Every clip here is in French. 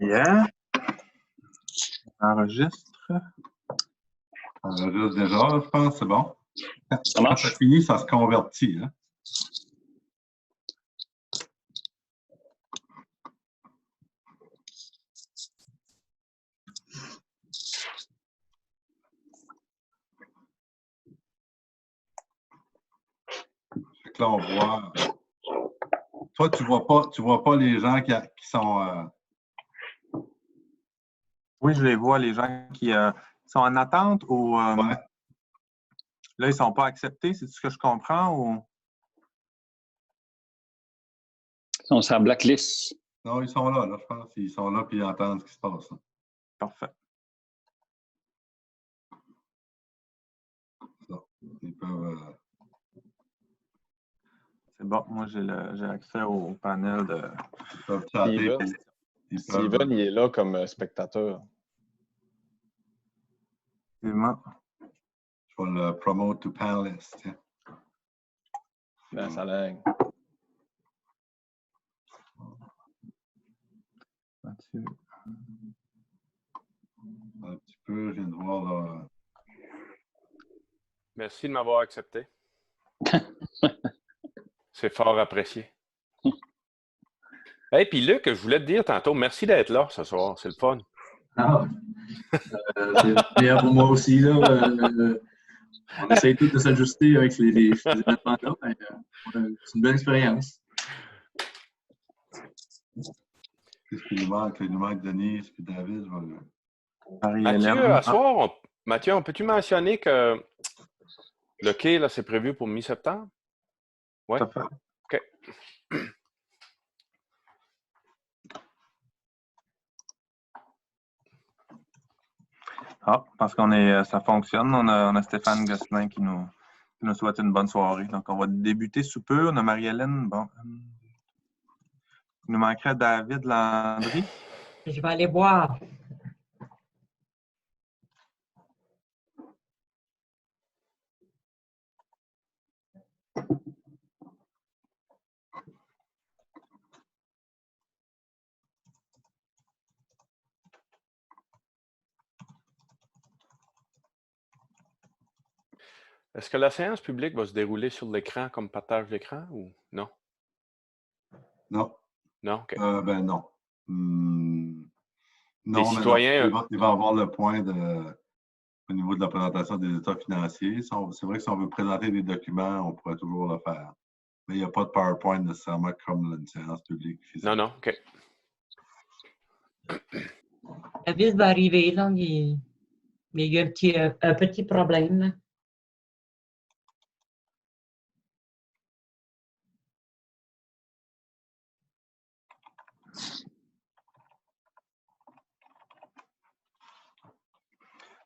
Yeah. Enregistre. Enregistre déjà, là, je pense, c'est bon. Ça Quand marche. ça finit, ça se convertit. Hein? Fait que là, on voit. Toi, tu vois pas les gens qui sont. Oui, je les vois, les gens qui sont en attente ou Ouais. là, ils ne sont pas acceptés, c'est ce que je comprends ou. Ils sont sur la blacklist. Non, ils sont là, je pense. Ils sont là et ils entendent ce qui se passe. Hein. Parfait. Ça. Ils peuvent. C'est bon, moi j'ai accès au panel de. Ils peuvent chatter. Steven, il est là comme spectateur. Effectivement. Je vais le promote to panelist. Hein. Dans sa langue. Mathieu. Un petit peu, je viens de voir là. Merci de m'avoir accepté. C'est fort apprécié. Et puis Luc, je voulais te dire tantôt, merci d'être là ce soir. C'est le fun. Ah, c'est meilleur pour moi aussi. Là. On essaye tous de s'ajuster avec ces événements-là. C'est une belle expérience. Qu'est-ce qui nous manque? Il nous manque Denise et David. Mathieu, à soir, Mathieu, peux-tu mentionner que le quai, là, c'est prévu pour mi-septembre? Oui. OK. Ah, parce qu'on est, ça fonctionne. On a Stéphane Gosselin qui nous souhaite une bonne soirée. Donc, on va débuter sous peu. On a Marie-Hélène. Bon. Il nous manquerait David Landry. Je vais aller voir. Est-ce que la séance publique va se dérouler sur l'écran comme partage d'écran ou non? Non. Non, OK. Ben non. Non, Les citoyens... non. Il va avoir le point au niveau de la présentation des états financiers. C'est vrai que si on veut présenter des documents, on pourrait toujours le faire. Mais il n'y a pas de PowerPoint nécessairement comme une séance publique. Non, non, OK. David va arriver, là. Il y a un petit problème. Là.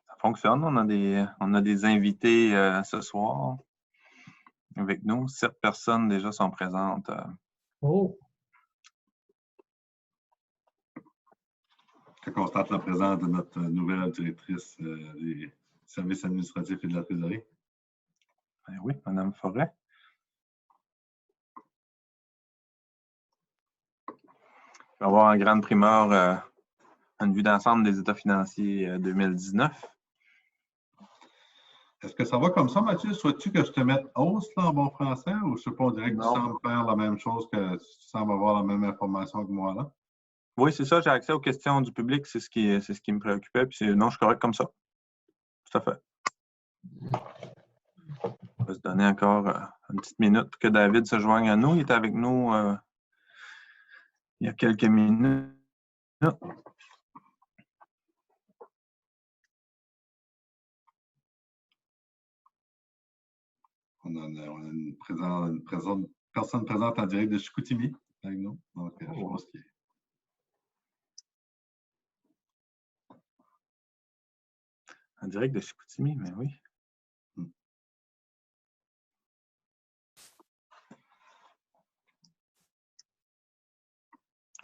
Ça fonctionne. On a des invités ce soir avec nous. 7 personnes déjà sont présentes. Oh! Je constate la présence de notre nouvelle directrice des services administratifs et de la trésorerie. Ben oui, Mme Forêt. Il va y avoir en grande primeur une vue d'ensemble des états financiers 2019. Est-ce que ça va comme ça, Mathieu? Souhaites-tu que je te mette hausse là, en bon français ou je sais pas, on dirait que tu sembles faire la même chose, que tu sembles avoir la même information que moi là? Oui, c'est ça, j'ai accès aux questions du public, c'est ce qui me préoccupait. Puis non, je suis correct comme ça. Tout à fait. On va se donner encore une petite minute pour que David se joigne à nous. Il était avec nous il y a quelques minutes. On a une personne présente en direct de Chicoutimi avec nous. Donc, je pense qu'il est. En direct de Chicoutimi, mais oui.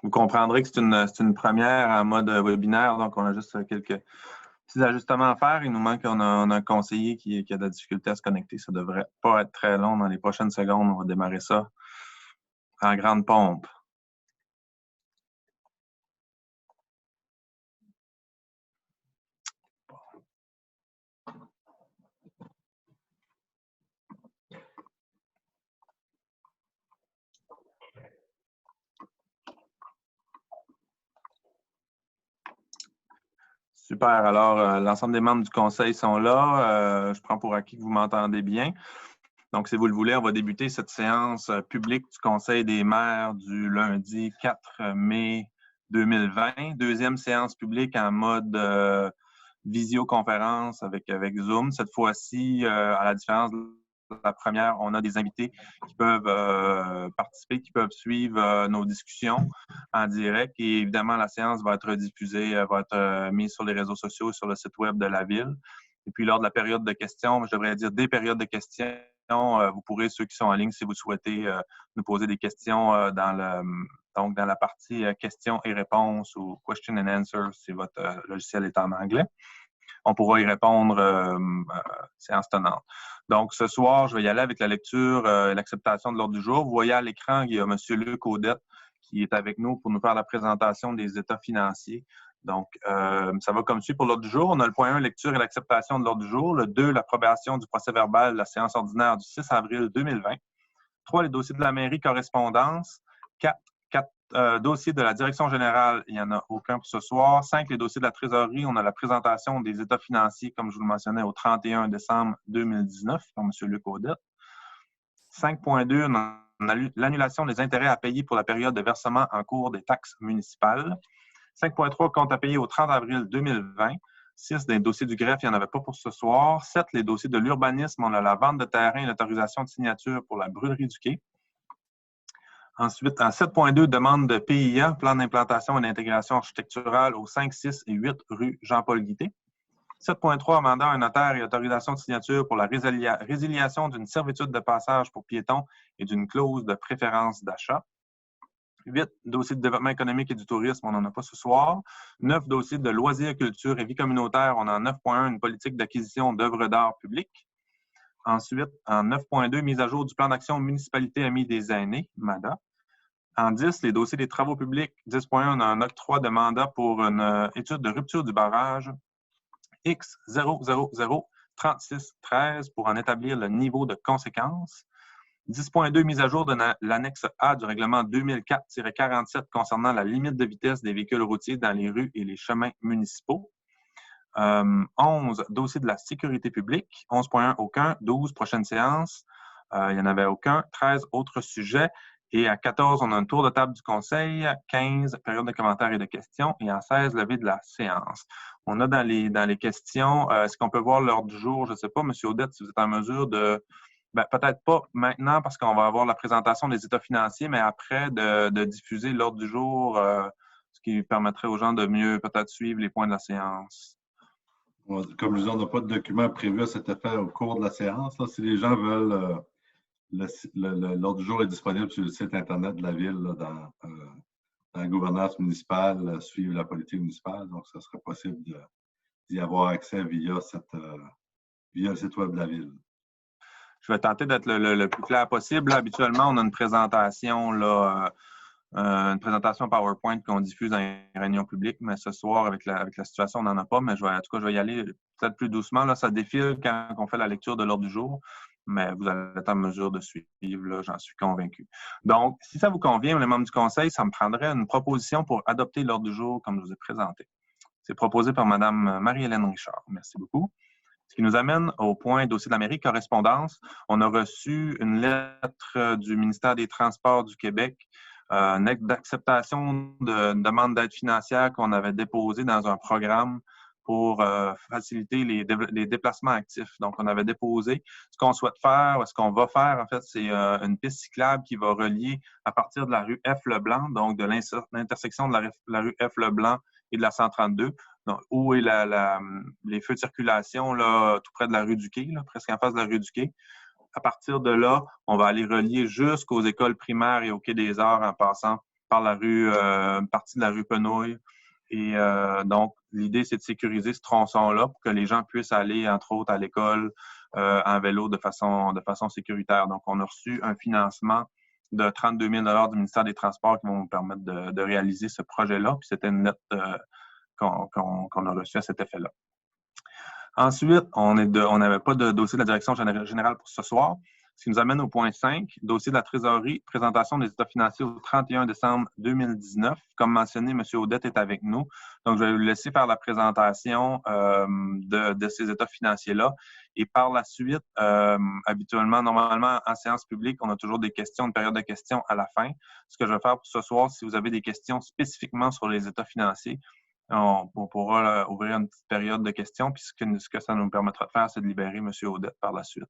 Vous comprendrez que c'est une première en mode webinaire, donc on a juste quelques petits ajustements à faire. Il nous manque, on a un conseiller qui a de la difficulté à se connecter. Ça ne devrait pas être très long. Dans les prochaines secondes, on va démarrer ça en grande pompe. Super. Alors, l'ensemble des membres du conseil sont là. Je prends pour acquis que vous m'entendez bien. Donc, si vous le voulez, on va débuter cette séance publique du Conseil des maires du lundi 4 mai 2020. Deuxième séance publique en mode visioconférence avec Zoom. Cette fois-ci, à la différence de la première, on a des invités qui peuvent participer, qui peuvent suivre nos discussions en direct. Et évidemment, la séance va être diffusée, va être mise sur les réseaux sociaux et sur le site web de la Ville. Et puis, lors de la période de questions, je devrais dire des périodes de questions, vous pourrez, ceux qui sont en ligne, si vous souhaitez nous poser des questions dans la partie questions et réponses ou question and answer, si votre logiciel est en anglais. On pourra y répondre séance tenante. Donc, ce soir, je vais y aller avec la lecture et l'acceptation de l'ordre du jour. Vous voyez à l'écran, il y a M. Luc Audette qui est avec nous pour nous faire la présentation des états financiers. Donc, ça va comme suit pour l'ordre du jour. On a le point 1, lecture et l'acceptation de l'ordre du jour. Le 2, l'approbation du procès-verbal de la séance ordinaire du 6 avril 2020. 3, les dossiers de la mairie, correspondance. 4, dossiers de la direction générale, il n'y en a aucun pour ce soir. 5, les dossiers de la trésorerie. On a la présentation des états financiers, comme je vous le mentionnais, au 31 décembre 2019 par M. Luc Audette. 5.2, on a l'annulation des intérêts à payer pour la période de versement en cours des taxes municipales. 5.3, compte à payer au 30 avril 2020. 6, des dossiers du greffe, il n'y en avait pas pour ce soir. 7, les dossiers de l'urbanisme, on a la vente de terrain et l'autorisation de signature pour la brûlerie du quai. Ensuite, en 7.2, demande de PIA, plan d'implantation et d'intégration architecturale aux 5, 6 et 8 rue Jean-Paul Guité. 7.3, mandat à un notaire et autorisation de signature pour la résiliation d'une servitude de passage pour piétons et d'une clause de préférence d'achat. 8, dossiers de développement économique et du tourisme, on n'en a pas ce soir. 9, dossiers de loisirs, culture et vie communautaire, on a en 9.1, une politique d'acquisition d'œuvres d'art publiques. Ensuite, en 9.2, mise à jour du plan d'action municipalité amie des aînés, MADA. En 10, les dossiers des travaux publics. 10.1, on a un octroi de mandat pour une étude de rupture du barrage X0003613 pour en établir le niveau de conséquence. 10.2, mise à jour de l'annexe A du règlement 2004-47 concernant la limite de vitesse des véhicules routiers dans les rues et les chemins municipaux. 11, dossier de la sécurité publique. 11.1, aucun. 12, prochaine séance. Il n'y en avait aucun. 13, autres sujets. Et à 14, on a un tour de table du conseil. 15, période de commentaires et de questions. Et en 16, levée de la séance. On a dans les questions, est-ce qu'on peut voir l'ordre du jour? Je ne sais pas, M. Audette, si vous êtes en mesure de... peut-être pas maintenant parce qu'on va avoir la présentation des états financiers, mais après de diffuser l'ordre du jour, ce qui permettrait aux gens de mieux peut-être suivre les points de la séance. Comme je disais, on n'a pas de document prévu à cet effet au cours de la séance. Là. Si les gens veulent, l'ordre du jour est disponible sur le site Internet de la Ville, là, dans la gouvernance municipale, suivre la politique municipale. Donc, ça serait possible d'y avoir accès via le site web de la Ville. Je vais tenter d'être le plus clair possible. Là, habituellement, on a une présentation, une présentation PowerPoint qu'on diffuse dans les réunions publiques, mais ce soir, avec la situation, on n'en a pas. Mais en tout cas, je vais y aller peut-être plus doucement. Là, ça défile quand on fait la lecture de l'ordre du jour, mais vous allez être en mesure de suivre, j'en suis convaincu. Donc, si ça vous convient, les membres du conseil, ça me prendrait une proposition pour adopter l'ordre du jour comme je vous ai présenté. C'est proposé par Mme Marie-Hélène Richard. Merci beaucoup. Ce qui nous amène au point dossier de la mairie, correspondance. On a reçu une lettre du ministère des Transports du Québec, une acte d'acceptation de demande d'aide financière qu'on avait déposée dans un programme pour faciliter les déplacements actifs. Donc, on avait déposé ce qu'on souhaite faire, ce qu'on va faire, en fait, c'est une piste cyclable qui va relier à partir de la rue F. Leblanc, donc de l'intersection de la rue F. Leblanc et de la 132. Donc, où est les feux de circulation, là, tout près de la rue du Quai, là, presque en face de la rue du Quai. À partir de là, on va aller relier jusqu'aux écoles primaires et au Quai des Arts en passant par la rue, une partie de la rue Penouille. Et donc, l'idée, c'est de sécuriser ce tronçon-là pour que les gens puissent aller, entre autres, à l'école en vélo de façon sécuritaire. Donc, on a reçu un financement de 32 000 $ du ministère des Transports qui vont nous permettre de réaliser ce projet-là. Puis, c'était une lettre qu'on a reçue à cet effet-là. Ensuite, on n'avait pas de dossier de la direction générale pour ce soir. Ce qui nous amène au point 5, dossier de la trésorerie, présentation des états financiers au 31 décembre 2019. Comme mentionné, M. Audette est avec nous. Donc, je vais lui laisser faire la présentation de ces états financiers-là. Et par la suite, habituellement, normalement, en séance publique, on a toujours des questions, une période de questions à la fin. Ce que je vais faire pour ce soir, si vous avez des questions spécifiquement sur les états financiers, on pourra ouvrir une petite période de questions. Puis ce que ça nous permettra de faire, c'est de libérer M. Audette par la suite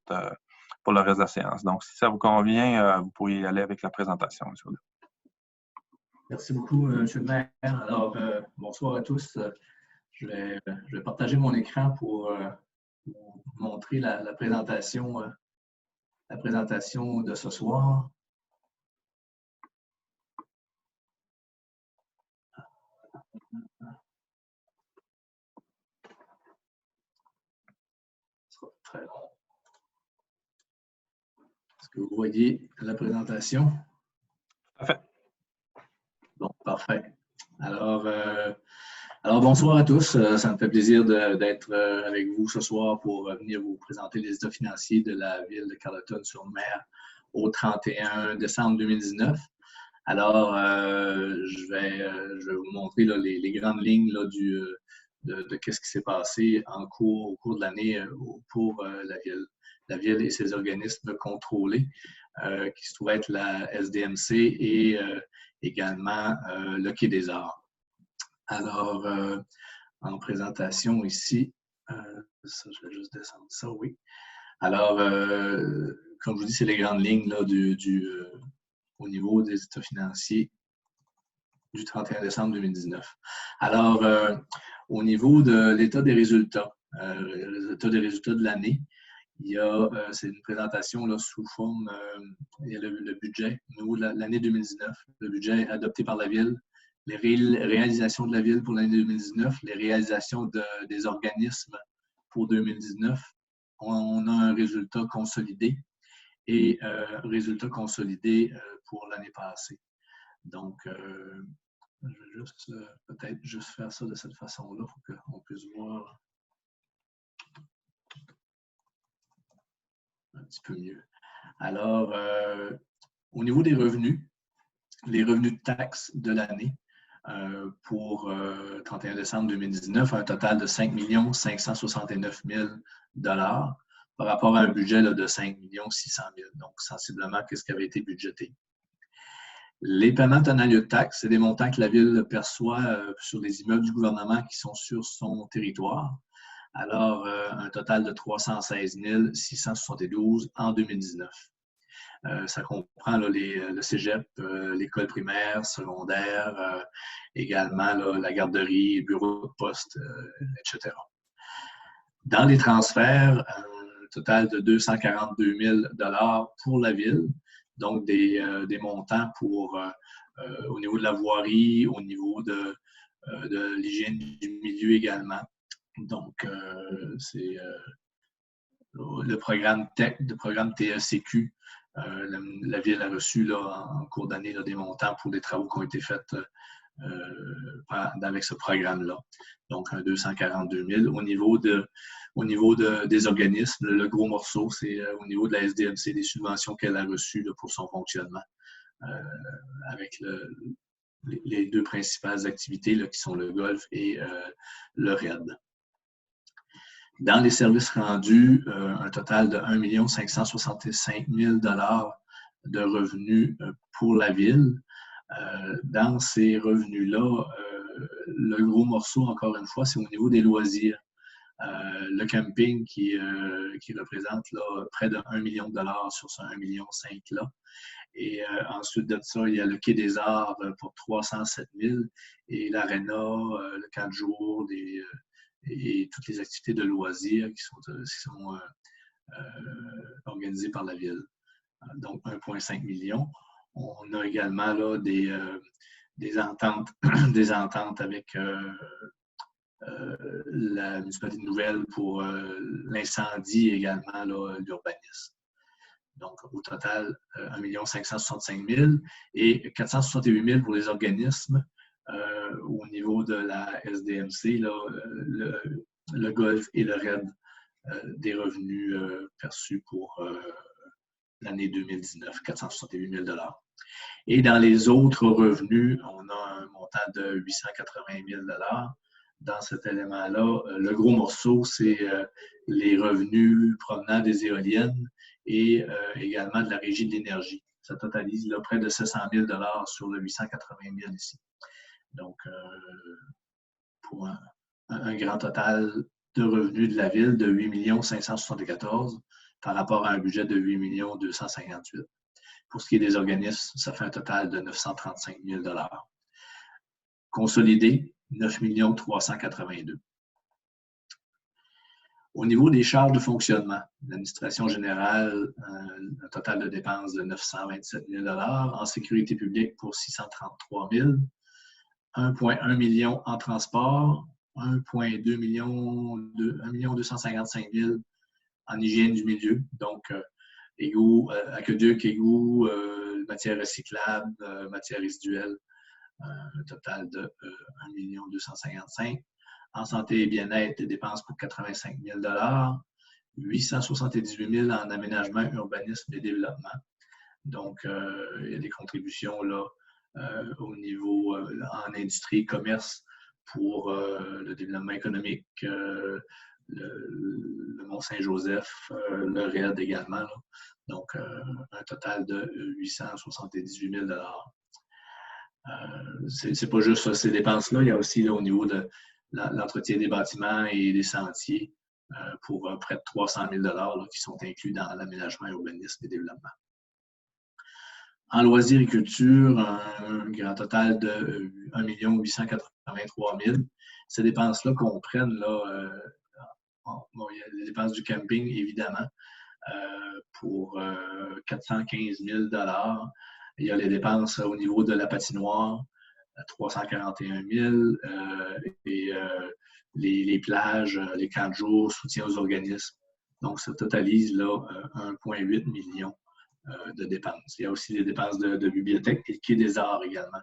pour le reste de la séance. Donc, si ça vous convient, vous pourriez y aller avec la présentation, M. Audette. Merci beaucoup, M. le maire. Alors, bonsoir à tous. Je vais partager mon écran pour vous montrer la présentation de ce soir. Ce sera très long. Est-ce que vous voyez la présentation? Parfait. Bon, parfait. Alors, bonsoir à tous. Ça me fait plaisir d'être avec vous ce soir pour venir vous présenter les états financiers de la ville de Carleton-sur-Mer au 31 décembre 2019. Alors, je vais vous montrer là, les grandes lignes là, de ce qui s'est passé au cours de l'année pour la ville et ses organismes contrôlés, qui se trouvaient être la SDMC et également le Quai des Arts. Alors, en présentation ici, ça, je vais juste descendre ça, oui. Alors, comme je vous dis, c'est les grandes lignes là, au niveau des états financiers du 31 décembre 2019. Alors, au niveau de l'état des résultats, de l'année, c'est une présentation là, sous forme, il y a le budget, l'année 2019, le budget adopté par la ville, les réalisations de la ville pour l'année 2019, les réalisations des organismes pour 2019. On a un résultat consolidé et résultat consolidé pour l'année passée. Donc, je vais peut-être juste faire ça de cette façon-là pour qu'on puisse voir un petit peu mieux. Alors, au niveau des revenus, les revenus de taxes de l'année pour 31 décembre 2019, un total de 5 569 000 $ par rapport à un budget là, de 5 600 000 $. Donc, sensiblement, qu'est-ce qui avait été budgété. Les paiements tonaliers de taxes, c'est des montants que la ville perçoit sur les immeubles du gouvernement qui sont sur son territoire. Alors, un total de 316 672 en 2019. Ça comprend là, le cégep, l'école primaire, secondaire, également là, la garderie, le bureau de poste, etc. Dans les transferts, un total de 242 000 $ pour la ville, donc des montants au niveau de la voirie, au niveau de l'hygiène du milieu également. Donc, c'est le programme TECQ. La ville a reçu là, en cours d'année des montants pour des travaux qui ont été faits avec ce programme-là. Donc, un 242 000 $. Au niveau des organismes, le gros morceau, c'est au niveau de la SDMC, des subventions qu'elle a reçues là, pour son fonctionnement, avec les deux principales activités là, qui sont le golf et le RAID. Dans les services rendus, un total de 1 565 000 $ de revenus pour la ville. Dans ces revenus-là, le gros morceau, encore une fois, c'est au niveau des loisirs. Le camping qui représente là, près de 1 million de $ sur ce 1,5 million là. Et ensuite de ça, il y a le Quai des Arts pour 307 000 $ et l'aréna, le camp de jour, et toutes les activités de loisirs qui sont organisées par la ville. Donc, 1,5 million. On a également là, des ententes, avec la municipalité de Nouvelle pour l'incendie et également l'urbanisme. Donc, au total, 1 565 000 $ et 468 000 $ pour les organismes. Au niveau de la SDMC, là, le golf et le RAID, des revenus perçus pour l'année 2019, 468 000 $. Et dans les autres revenus, on a un montant de 880 000 $. Dans cet élément-là, le gros morceau, c'est les revenus provenant des éoliennes et également de la Régie de l'énergie. Ça totalise là, près de 700 000 $ sur le 880 000 ici. Donc, pour un grand total de revenus de la Ville de 8 574 000 par rapport à un budget de 8 258 000. Pour ce qui est des organismes, ça fait un total de 935 000 $. Consolidé, 9 382 000. Au niveau des charges de fonctionnement, l'administration générale, un total de dépenses de 927 000 $. En sécurité publique pour 633 000 $. 1,1 million en transport, 1,2 million, 1 255 000 en hygiène du milieu, donc égouts, aqueducs, égouts, matières recyclables, matières résiduelles, un total de 1 255 000. En santé et bien-être, des dépenses pour 85 000 $, 878 000 en aménagement, urbanisme et développement. Donc, il y a des contributions là, au niveau en industrie, commerce pour le développement économique, le Mont-Saint-Joseph, le RED également. Là. Donc, un total de 878 000 $. C'est pas juste ça, ces dépenses-là. Il y a aussi là, au niveau de l'entretien des bâtiments et des sentiers pour près de 300 000 $ là, qui sont inclus dans l'aménagement, urbanisme et développement. En loisirs et culture, un grand total de 1 883 000 $. Ces dépenses-là comprennent là, il y a les dépenses du camping, évidemment, pour 415 000 $. Il y a les dépenses au niveau de la patinoire, 341 000 et les plages, les camps de jour, soutien aux organismes. Donc, ça totalise là 1,8 million de dépenses. Il y a aussi les dépenses de bibliothèque et le quai des arts également,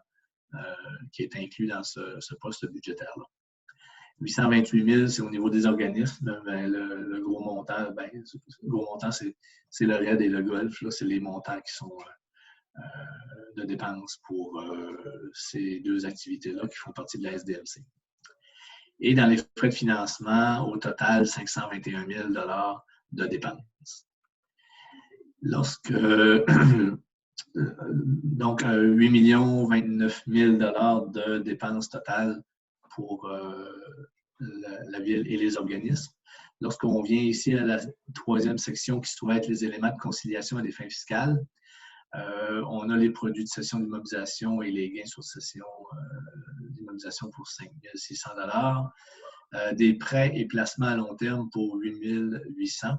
qui est inclus dans ce poste budgétaire-là. 828 000, c'est au niveau des organismes. Mais le gros montant, c'est le RED et le golf. C'est les montants qui sont de dépenses pour ces deux activités-là qui font partie de la SDMC. Et dans les frais de financement, au total, 521 000 $ de dépenses. Lorsque, donc, 8 029 000 $ de dépenses totales pour la Ville et les organismes. Lorsqu'on vient ici à la troisième section qui se trouve être les éléments de conciliation à des fins fiscales, on a les produits de cession d'immobilisation et les gains sur cession d'immobilisation pour 5 600 $, des prêts et placements à long terme pour 8 800 $,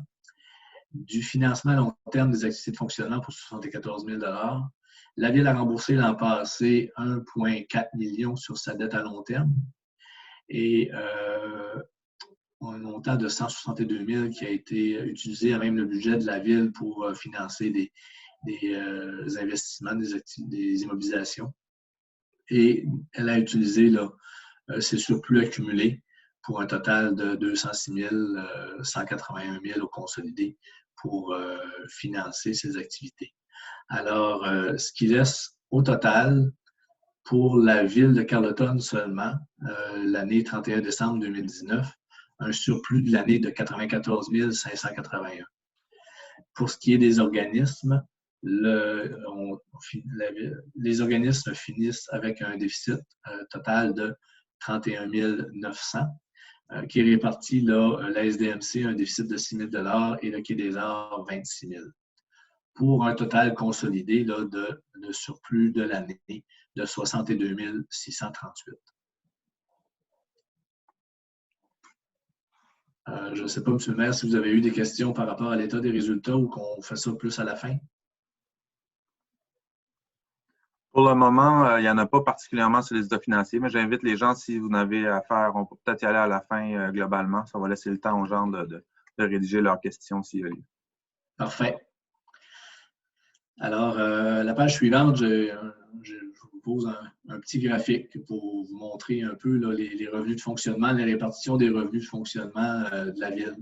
du financement à long terme des activités de fonctionnement pour 74 000 $. La Ville a remboursé l'an passé 1,4 million sur sa dette à long terme et un montant de 162 000 qui a été utilisé à même le budget de la Ville pour financer des investissements, des immobilisations. Et elle a utilisé là, ses surplus accumulés pour un total de 206 181 000 au consolidé pour financer ces activités. Alors, ce qui laisse au total pour la Ville de Carleton seulement, l'année 31 décembre 2019, un surplus de l'année de 94 581. Pour ce qui est des organismes, les organismes finissent avec un déficit total de 31 900, qui est réparti, là, la SDMC, un déficit de 6 000 $ et le Quai des Arts, 26 000 $, pour un total consolidé là, de surplus de l'année de 62 638. Je ne sais pas, M. le maire, si vous avez eu des questions par rapport à l'état des résultats ou qu'on fait ça plus à la fin. Pour le moment, il n'y en a pas particulièrement sur les états financiers, mais j'invite les gens, si vous n'avez à faire, on peut peut-être y aller à la fin globalement. Ça va laisser le temps aux gens de rédiger leurs questions s'il y a lieu. Parfait. Alors, la page suivante, je vous pose un petit graphique pour vous montrer un peu là, les revenus de fonctionnement, les répartitions des revenus de fonctionnement de la Ville.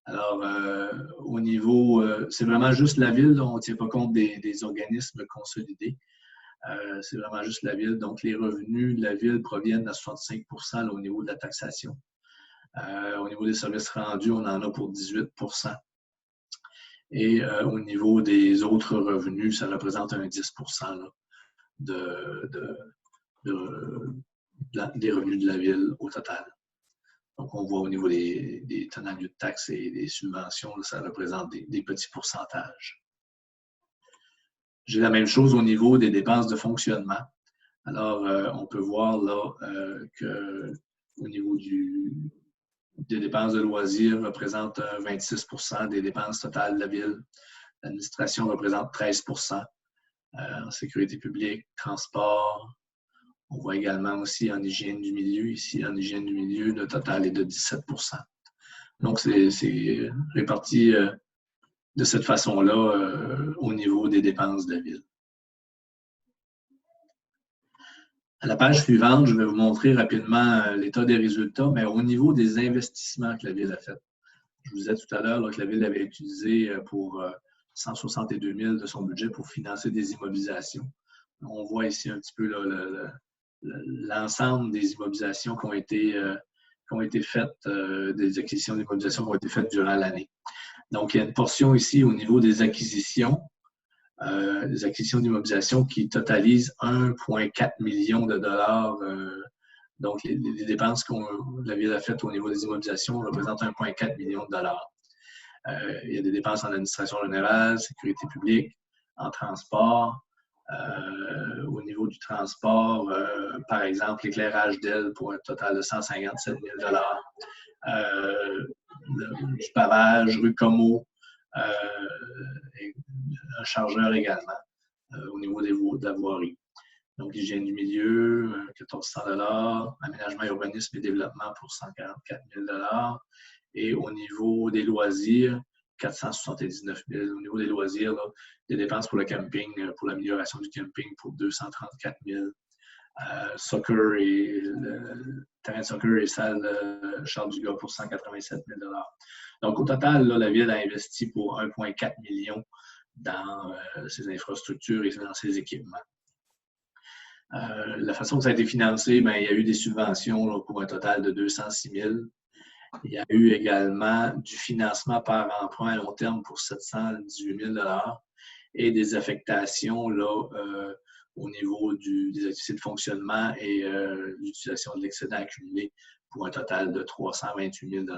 Alors, au niveau, c'est vraiment juste la ville, on ne tient pas compte des organismes consolidés. C'est vraiment juste la ville. Donc, les revenus de la ville proviennent à 65 là, au niveau de la taxation. Au niveau des services rendus, on en a pour 18 Et au niveau des autres revenus, ça représente un 10 là, des revenus de la ville au total. Donc, on voit au niveau des tenants de taxes et des subventions, là, ça représente des petits pourcentages. J'ai la même chose au niveau des dépenses de fonctionnement. Alors, on peut voir là qu'au niveau des dépenses de loisirs représente 26 des dépenses totales de la ville. L'administration représente 13 en sécurité publique, transport. On voit également aussi en hygiène du milieu. Ici, en hygiène du milieu, le total est de 17 Donc, c'est réparti de cette façon-là au niveau des dépenses de la ville. À la page suivante, je vais vous montrer rapidement l'état des résultats, mais au niveau des investissements que la ville a fait. Je vous disais tout à l'heure que la ville avait utilisé pour 162 000 de son budget pour financer des immobilisations. On voit ici un petit peu l'ensemble des immobilisations qui ont été faites, des acquisitions d'immobilisations qui ont été faites durant l'année. Donc, il y a une portion ici au niveau des acquisitions d'immobilisation qui totalisent 1,4 million de dollars. Donc, les dépenses que la ville a faites au niveau des immobilisations représentent 1,4 million de dollars. Il y a des dépenses en administration générale, sécurité publique, en transport. Au niveau du transport, par exemple, l'éclairage d'ailes pour un total de 157 000 dollars. Du pavage, rue Comeau, un chargeur également au niveau de la voirie. Donc, l'hygiène du milieu, 1 400 $, aménagement, urbanisme et développement pour 144 000 $. Et au niveau des loisirs, 479 000 $. Au niveau des loisirs, là, des dépenses pour le camping, pour l'amélioration du camping pour 234 000 $. Soccer et le terrain de soccer et salle Charles Dugas pour 187 000 $. Donc, au total, là, la ville a investi pour 1,4 million dans ses infrastructures et dans ses équipements. La façon que ça a été financé, bien, il y a eu des subventions là, pour un total de 206 000. Il y a eu également du financement par emprunt à long terme pour 718 000 $ et des affectations là, au niveau des activités de fonctionnement et l'utilisation de l'excédent accumulé pour un total de 328 000 $.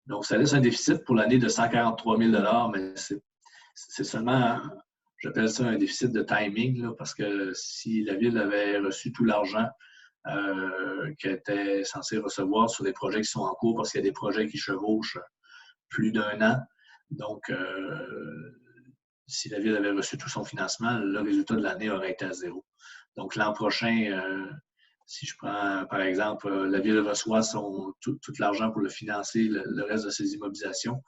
Donc, ça laisse un déficit pour l'année de 143 000 $, mais c'est seulement, j'appelle ça un déficit de timing, là, parce que si la ville avait reçu tout l'argent qu'elle était censée recevoir sur des projets qui sont en cours, parce qu'il y a des projets qui chevauchent plus d'1 an, donc si la ville avait reçu tout son financement, le résultat de l'année aurait été à 0. Donc, l'an prochain, si je prends, par exemple, la ville reçoit tout l'argent pour le financer, le reste de ses immobilisations,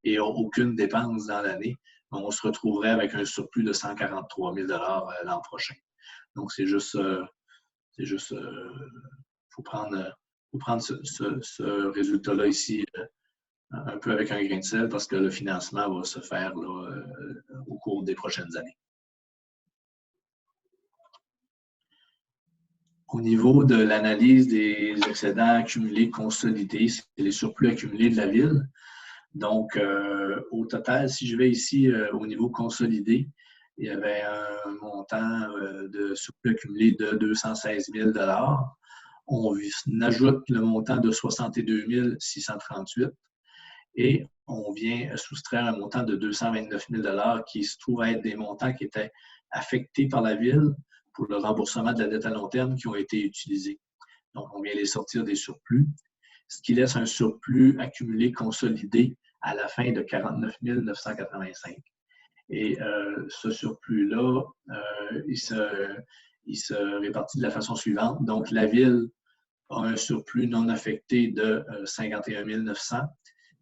et aucune dépense dans l'année, on se retrouverait avec un surplus de 143 000 $ l'an prochain. Donc, c'est juste faut prendre ce résultat-là ici un peu avec un grain de sel parce que le financement va se faire là, au cours des prochaines années. Au niveau de l'analyse des excédents accumulés consolidés, c'est les surplus accumulés de la ville. Donc, au total, si je vais ici au niveau consolidé, il y avait un montant de surplus accumulé de 216 000 $. On ajoute le montant de 62 638 et on vient soustraire un montant de 229 000 $ qui se trouve être des montants qui étaient affectés par la ville pour le remboursement de la dette à long terme qui ont été utilisés. Donc, on vient les sortir des surplus, ce qui laisse un surplus accumulé consolidé à la fin de 49 985. Et ce surplus-là, il se répartit de la façon suivante. Donc, la ville a un surplus non affecté de 51 900,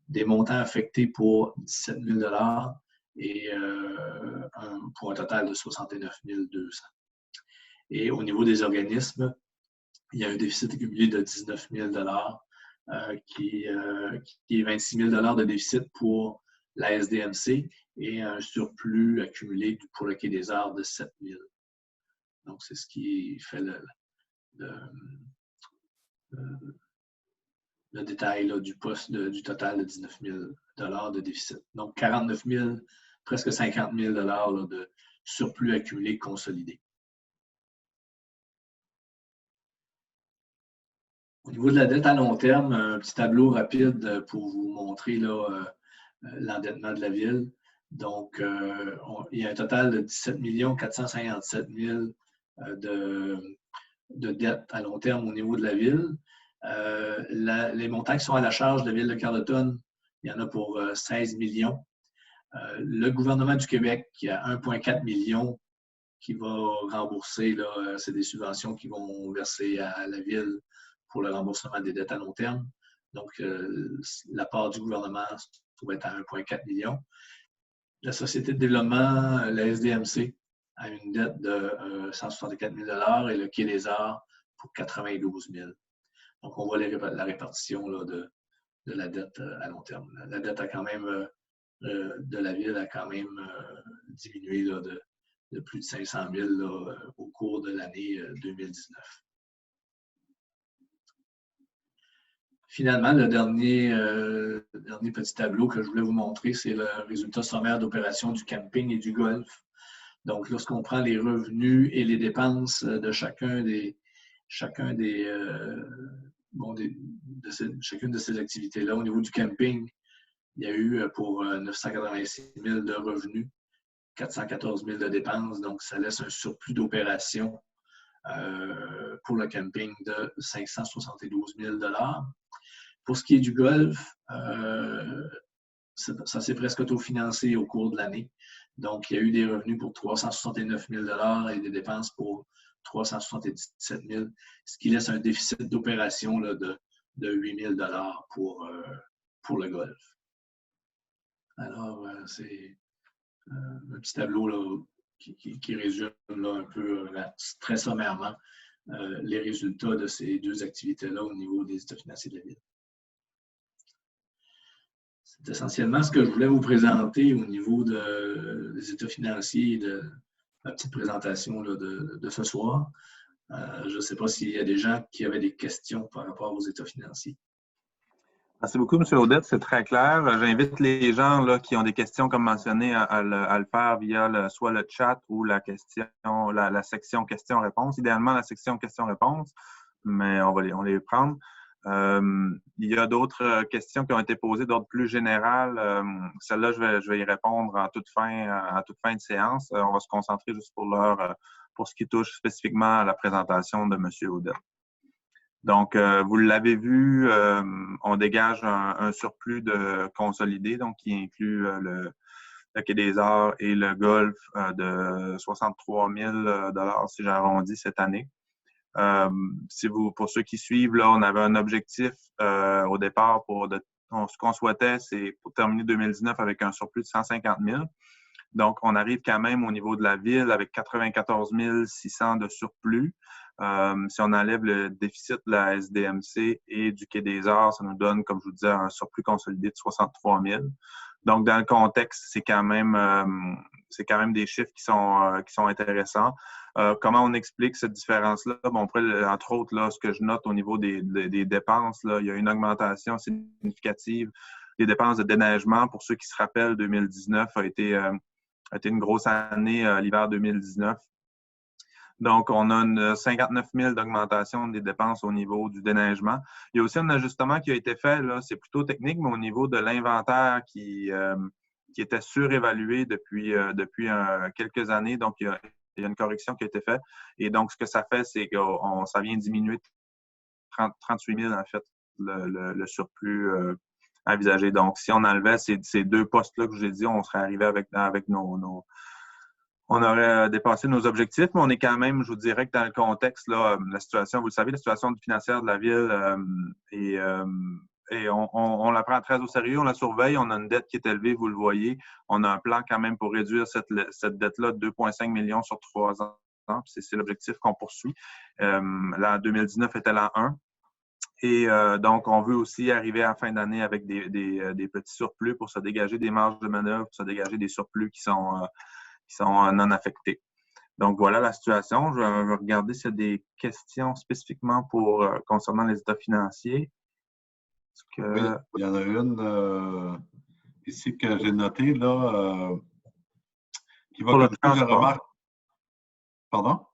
des montants affectés pour 17 000 $ et pour un total de 69 200. Et au niveau des organismes, il y a un déficit accumulé de 19 000 $, qui est 26 000 $ de déficit pour la SDMC et un surplus accumulé pour le Quai des Arts de 7 000. Donc, c'est ce qui fait le détail là, du total de 19 000 $ de déficit. Donc, 49 000, presque 50 000 $ là, de surplus accumulé consolidé. Au niveau de la dette à long terme, un petit tableau rapide pour vous montrer l'endettement de la ville. Donc, il y a un total de 17 457 000 de dette à long terme au niveau de la ville. Les montants qui sont à la charge de la ville de Carleton, il y en a pour 16 millions. Le gouvernement du Québec, qui a 1,4 million qui va rembourser, c'est des subventions qui vont verser à la ville pour le remboursement des dettes à long terme. Donc, la part du gouvernement se trouve être à 1,4 million. La Société de développement, la SDMC, a une dette de 164 000 $ et le Quai des Arts pour 92 000. Donc, on voit la répartition là, de la dette à long terme. La dette a quand même, de la ville a quand même diminué là, de plus de 500 000 là, au cours de l'année 2019. Finalement, le dernier petit tableau que je voulais vous montrer, c'est le résultat sommaire d'opération du camping et du golf. Donc, lorsqu'on prend les revenus et les dépenses de chacune de ces activités-là, au niveau du camping, il y a eu pour 986 000 de revenus, 414 000 de dépenses, donc ça laisse un surplus d'opération pour le camping de 572 000 $. Pour ce qui est du golf, ça s'est presque autofinancé au cours de l'année. Donc, il y a eu des revenus pour 369 000 $ et des dépenses pour 377 000 $, ce qui laisse un déficit d'opération de 8 000 $ pour le golf. Alors, c'est un petit tableau là, qui résume là, un peu très sommairement les résultats de ces deux activités-là au niveau des états financiers de la ville. C'est essentiellement ce que je voulais vous présenter au niveau des états financiers et de la petite présentation là, de ce soir. Je ne sais pas s'il y a des gens qui avaient des questions par rapport aux états financiers. Merci beaucoup, M. Audette. C'est très clair. J'invite les gens là, qui ont des questions, comme mentionné, à le faire via soit le chat ou la section questions-réponses. Idéalement, la section questions-réponses, mais on va les prendre. Il y a d'autres questions qui ont été posées, d'ordre plus général. Celle-là, je vais y répondre à toute fin de séance. On va se concentrer juste pour ce qui touche spécifiquement à la présentation de M. Audette. Donc, vous l'avez vu, on dégage un surplus de consolidé, donc qui inclut le Quai des Arts et le golf de 63 000 $ si j'arrondis cette année. Pour ceux qui suivent, là, on avait un objectif au départ ce qu'on souhaitait, c'est pour terminer 2019 avec un surplus de 150 000. Donc, on arrive quand même au niveau de la ville avec 94 600 de surplus. Si on enlève le déficit de la SDMC et du Quai des Arts, ça nous donne, comme je vous disais, un surplus consolidé de 63 000. Donc, dans le contexte, c'est quand même des chiffres qui sont intéressants. Comment on explique cette différence-là? Bon, entre autres, là, ce que je note au niveau des dépenses, là, il y a une augmentation significative des dépenses de déneigement. Pour ceux qui se rappellent, 2019 a été une grosse année, l'hiver 2019. Donc, on a 59 000 d'augmentation des dépenses au niveau du déneigement. Il y a aussi un ajustement qui a été fait, là, c'est plutôt technique, mais au niveau de l'inventaire qui était surévalué depuis quelques années. Donc, il y a une correction qui a été faite. Et donc, ce que ça fait, c'est que ça vient diminuer 38 000, en fait, le surplus envisagé. Donc, si on enlevait ces deux postes-là que je vous ai dit, on serait arrivé avec on aurait dépassé nos objectifs, mais on est quand même, je vous dirais que dans le contexte, là, la situation, vous le savez, la situation financière de la ville et on la prend très au sérieux, on la surveille, on a une dette qui est élevée, vous le voyez. On a un plan quand même pour réduire cette dette-là de 2,5 millions sur 3 ans. C'est l'objectif qu'on poursuit. L'an 2019 était l'an 1. Et donc, on veut aussi arriver à la fin d'année avec des petits surplus pour se dégager des marges de manœuvre, pour se dégager des surplus qui sont non affectés. Donc, voilà la situation. Je vais regarder s'il y a des questions spécifiquement concernant les états financiers. Oui, il y en a une ici que j'ai notée, là, qui va comme ça, je remarque. Pardon?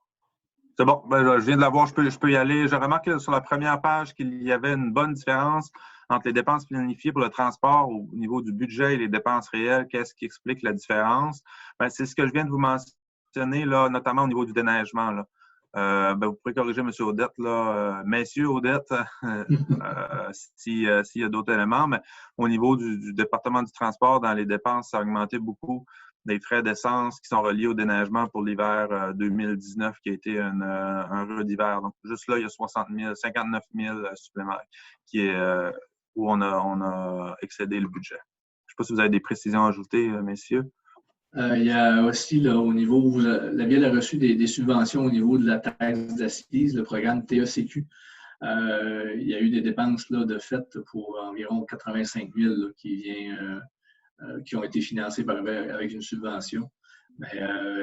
C'est bon, ben, je viens de la voir, je peux y aller. Je remarque sur la première page qu'il y avait une bonne différence entre les dépenses planifiées pour le transport au niveau du budget et les dépenses réelles. Qu'est-ce qui explique la différence? Ben, c'est ce que je viens de vous mentionner, là, notamment au niveau du déneigement. Là. Ben, vous pouvez corriger M. Audette, là, messieurs Audette, s'il y a d'autres éléments, mais au niveau du département du transport, dans les dépenses, ça a augmenté beaucoup. Des frais d'essence qui sont reliés au déneigement pour l'hiver 2019, qui a été un rude hiver. Donc, juste là, il y a 59 000 supplémentaires où on a excédé le budget. Je ne sais pas si vous avez des précisions à ajouter, messieurs. Il y a aussi, là, au niveau où la Ville a reçu des subventions au niveau de la taxe d'assises, le programme TACQ. Il y a eu des dépenses là, de fait pour environ 85 000 là, qui ont été financés avec une subvention. Mais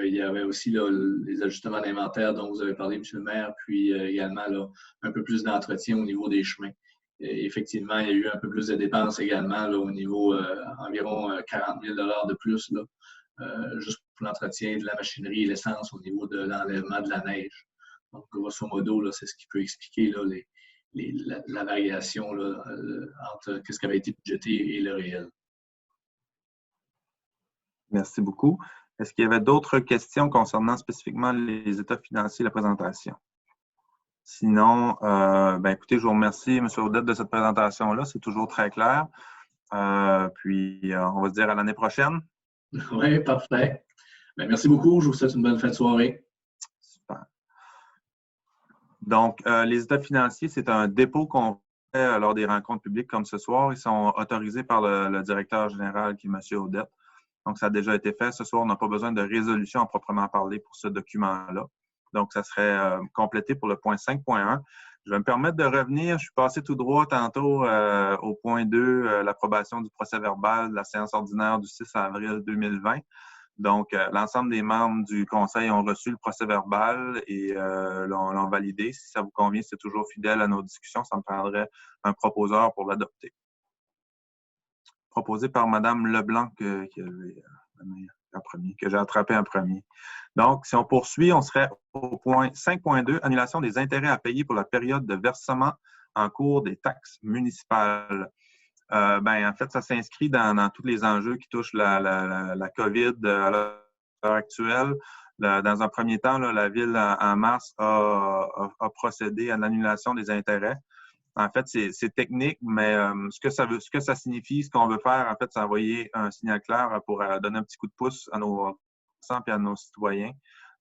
il y avait aussi là, les ajustements d'inventaire dont vous avez parlé, M. le maire, puis également là, un peu plus d'entretien au niveau des chemins. Et effectivement, il y a eu un peu plus de dépenses également là, au niveau environ 40 000 de plus, là, juste pour l'entretien de la machinerie et l'essence au niveau de l'enlèvement de la neige. Donc, grosso modo, là, c'est ce qui peut expliquer là, la variation là, entre ce qui avait été budgété et le réel. Merci beaucoup. Est-ce qu'il y avait d'autres questions concernant spécifiquement les états financiers et la présentation? Sinon, ben écoutez, je vous remercie, M. Audette, de cette présentation-là. C'est toujours très clair. Puis, on va se dire à l'année prochaine. Oui, parfait. Ben, merci beaucoup. Je vous souhaite une bonne fin de soirée. Super. Donc, les états financiers, c'est un dépôt qu'on fait lors des rencontres publiques comme ce soir. Ils sont autorisés par le directeur général qui est M. Audette. Donc, ça a déjà été fait. Ce soir, on n'a pas besoin de résolution à proprement parler pour ce document-là. Donc, ça serait complété pour le point 5.1. Je vais me permettre de revenir. Je suis passé tout droit tantôt au point 2, l'approbation du procès-verbal de la séance ordinaire du 6 avril 2020. Donc, l'ensemble des membres du Conseil ont reçu le procès-verbal et l'ont validé. Si ça vous convient, c'est toujours fidèle à nos discussions. Ça me prendrait un proposeur pour l'adopter. Proposé par Mme Leblanc que j'ai attrapé en premier. Donc, si on poursuit, on serait au point 5.2, annulation des intérêts à payer pour la période de versement en cours des taxes municipales. En fait, ça s'inscrit dans tous les enjeux qui touchent la COVID à l'heure actuelle. Dans un premier temps, là, la Ville, en mars, a procédé à l'annulation des intérêts. En fait, c'est technique, mais ce que ça signifie, ce qu'on veut faire, en fait, c'est envoyer un signal clair pour donner un petit coup de pouce à nos commerçants et à nos citoyens.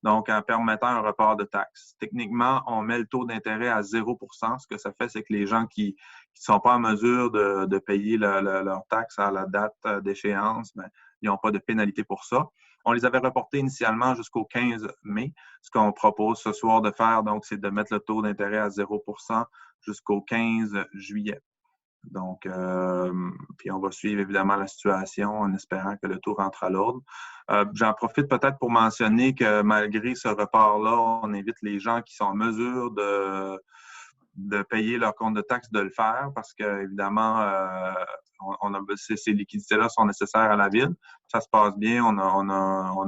Donc, en permettant un report de taxes. Techniquement, on met le taux d'intérêt à 0 %. Ce que ça fait, c'est que les gens qui ne sont pas en mesure de payer leurs taxes à la date d'échéance, ben, ils n'ont pas de pénalité pour ça. On les avait reportés initialement jusqu'au 15 mai. Ce qu'on propose ce soir de faire, donc, c'est de mettre le taux d'intérêt à 0 % jusqu'au 15 juillet. Donc, puis on va suivre évidemment la situation en espérant que le taux rentre à l'ordre. J'en profite peut-être pour mentionner que malgré ce report-là, on invite les gens qui sont en mesure de payer leur compte de taxes de le faire parce que, évidemment, ces liquidités-là sont nécessaires à la Ville. Ça se passe bien, on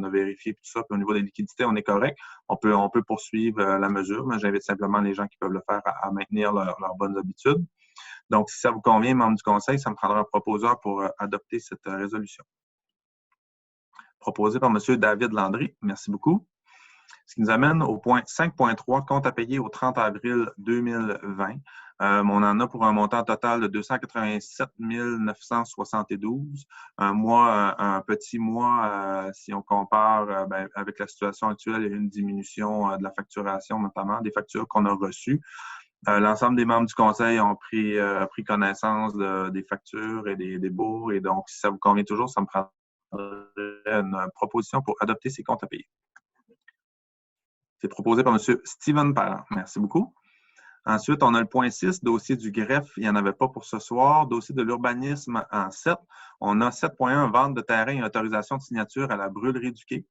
a vérifié tout ça. Puis au niveau des liquidités, on est correct. On peut poursuivre la mesure, mais j'invite simplement les gens qui peuvent le faire à maintenir leurs bonnes habitudes. Donc, si ça vous convient, membres du Conseil, ça me prendra un proposeur pour adopter cette résolution. Proposé par M. David Landry. Merci beaucoup. Ce qui nous amène au point 5.3, compte à payer au 30 avril 2020. On en a pour un montant total de 287 972. Un petit mois, si on compare avec la situation actuelle, il y a eu une diminution de la facturation, notamment des factures qu'on a reçues. L'ensemble des membres du Conseil ont pris connaissance des factures et des baux. Et donc, si ça vous convient toujours, ça me prendrait une proposition pour adopter ces comptes à payer. C'est proposé par M. Steven Parent. Merci beaucoup. Ensuite, on a le point 6, dossier du greffe, il n'y en avait pas pour ce soir. Dossier de l'urbanisme en 7. On a 7.1, vente de terrain et autorisation de signature à la brûlerie du quai.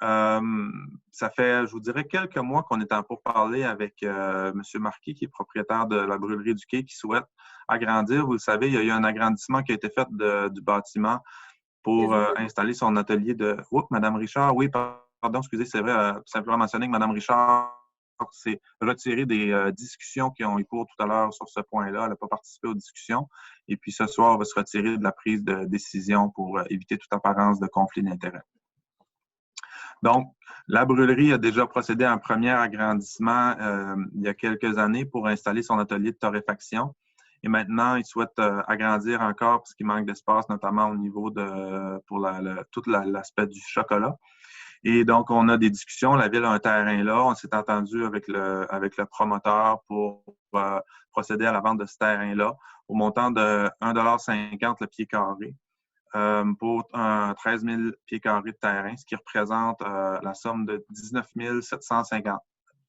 Ça fait, je vous dirais, quelques mois qu'on est en pourparlers avec M. Marquis, qui est propriétaire de la brûlerie du quai, qui souhaite agrandir. Vous le savez, il y a eu un agrandissement qui a été fait du bâtiment pour installer son atelier de... Oups, Mme Richard, oui, pardon, excusez, c'est vrai, simplement mentionner que Mme Richard s'est retirée des discussions qui ont eu cours tout à l'heure sur ce point-là. Elle n'a pas participé aux discussions. Et puis ce soir, elle va se retirer de la prise de décision pour éviter toute apparence de conflit d'intérêts. Donc, la brûlerie a déjà procédé à un premier agrandissement il y a quelques années pour installer son atelier de torréfaction. Et maintenant, il souhaite agrandir encore parce qu'il manque d'espace, notamment au niveau pour tout l'aspect du chocolat. Et donc, on a des discussions. La Ville a un terrain là. On s'est entendu avec le promoteur pour procéder à la vente de ce terrain-là au montant de 1,50 $ le pied carré. Pour 13 000 pieds carrés de terrain, ce qui représente la somme de 19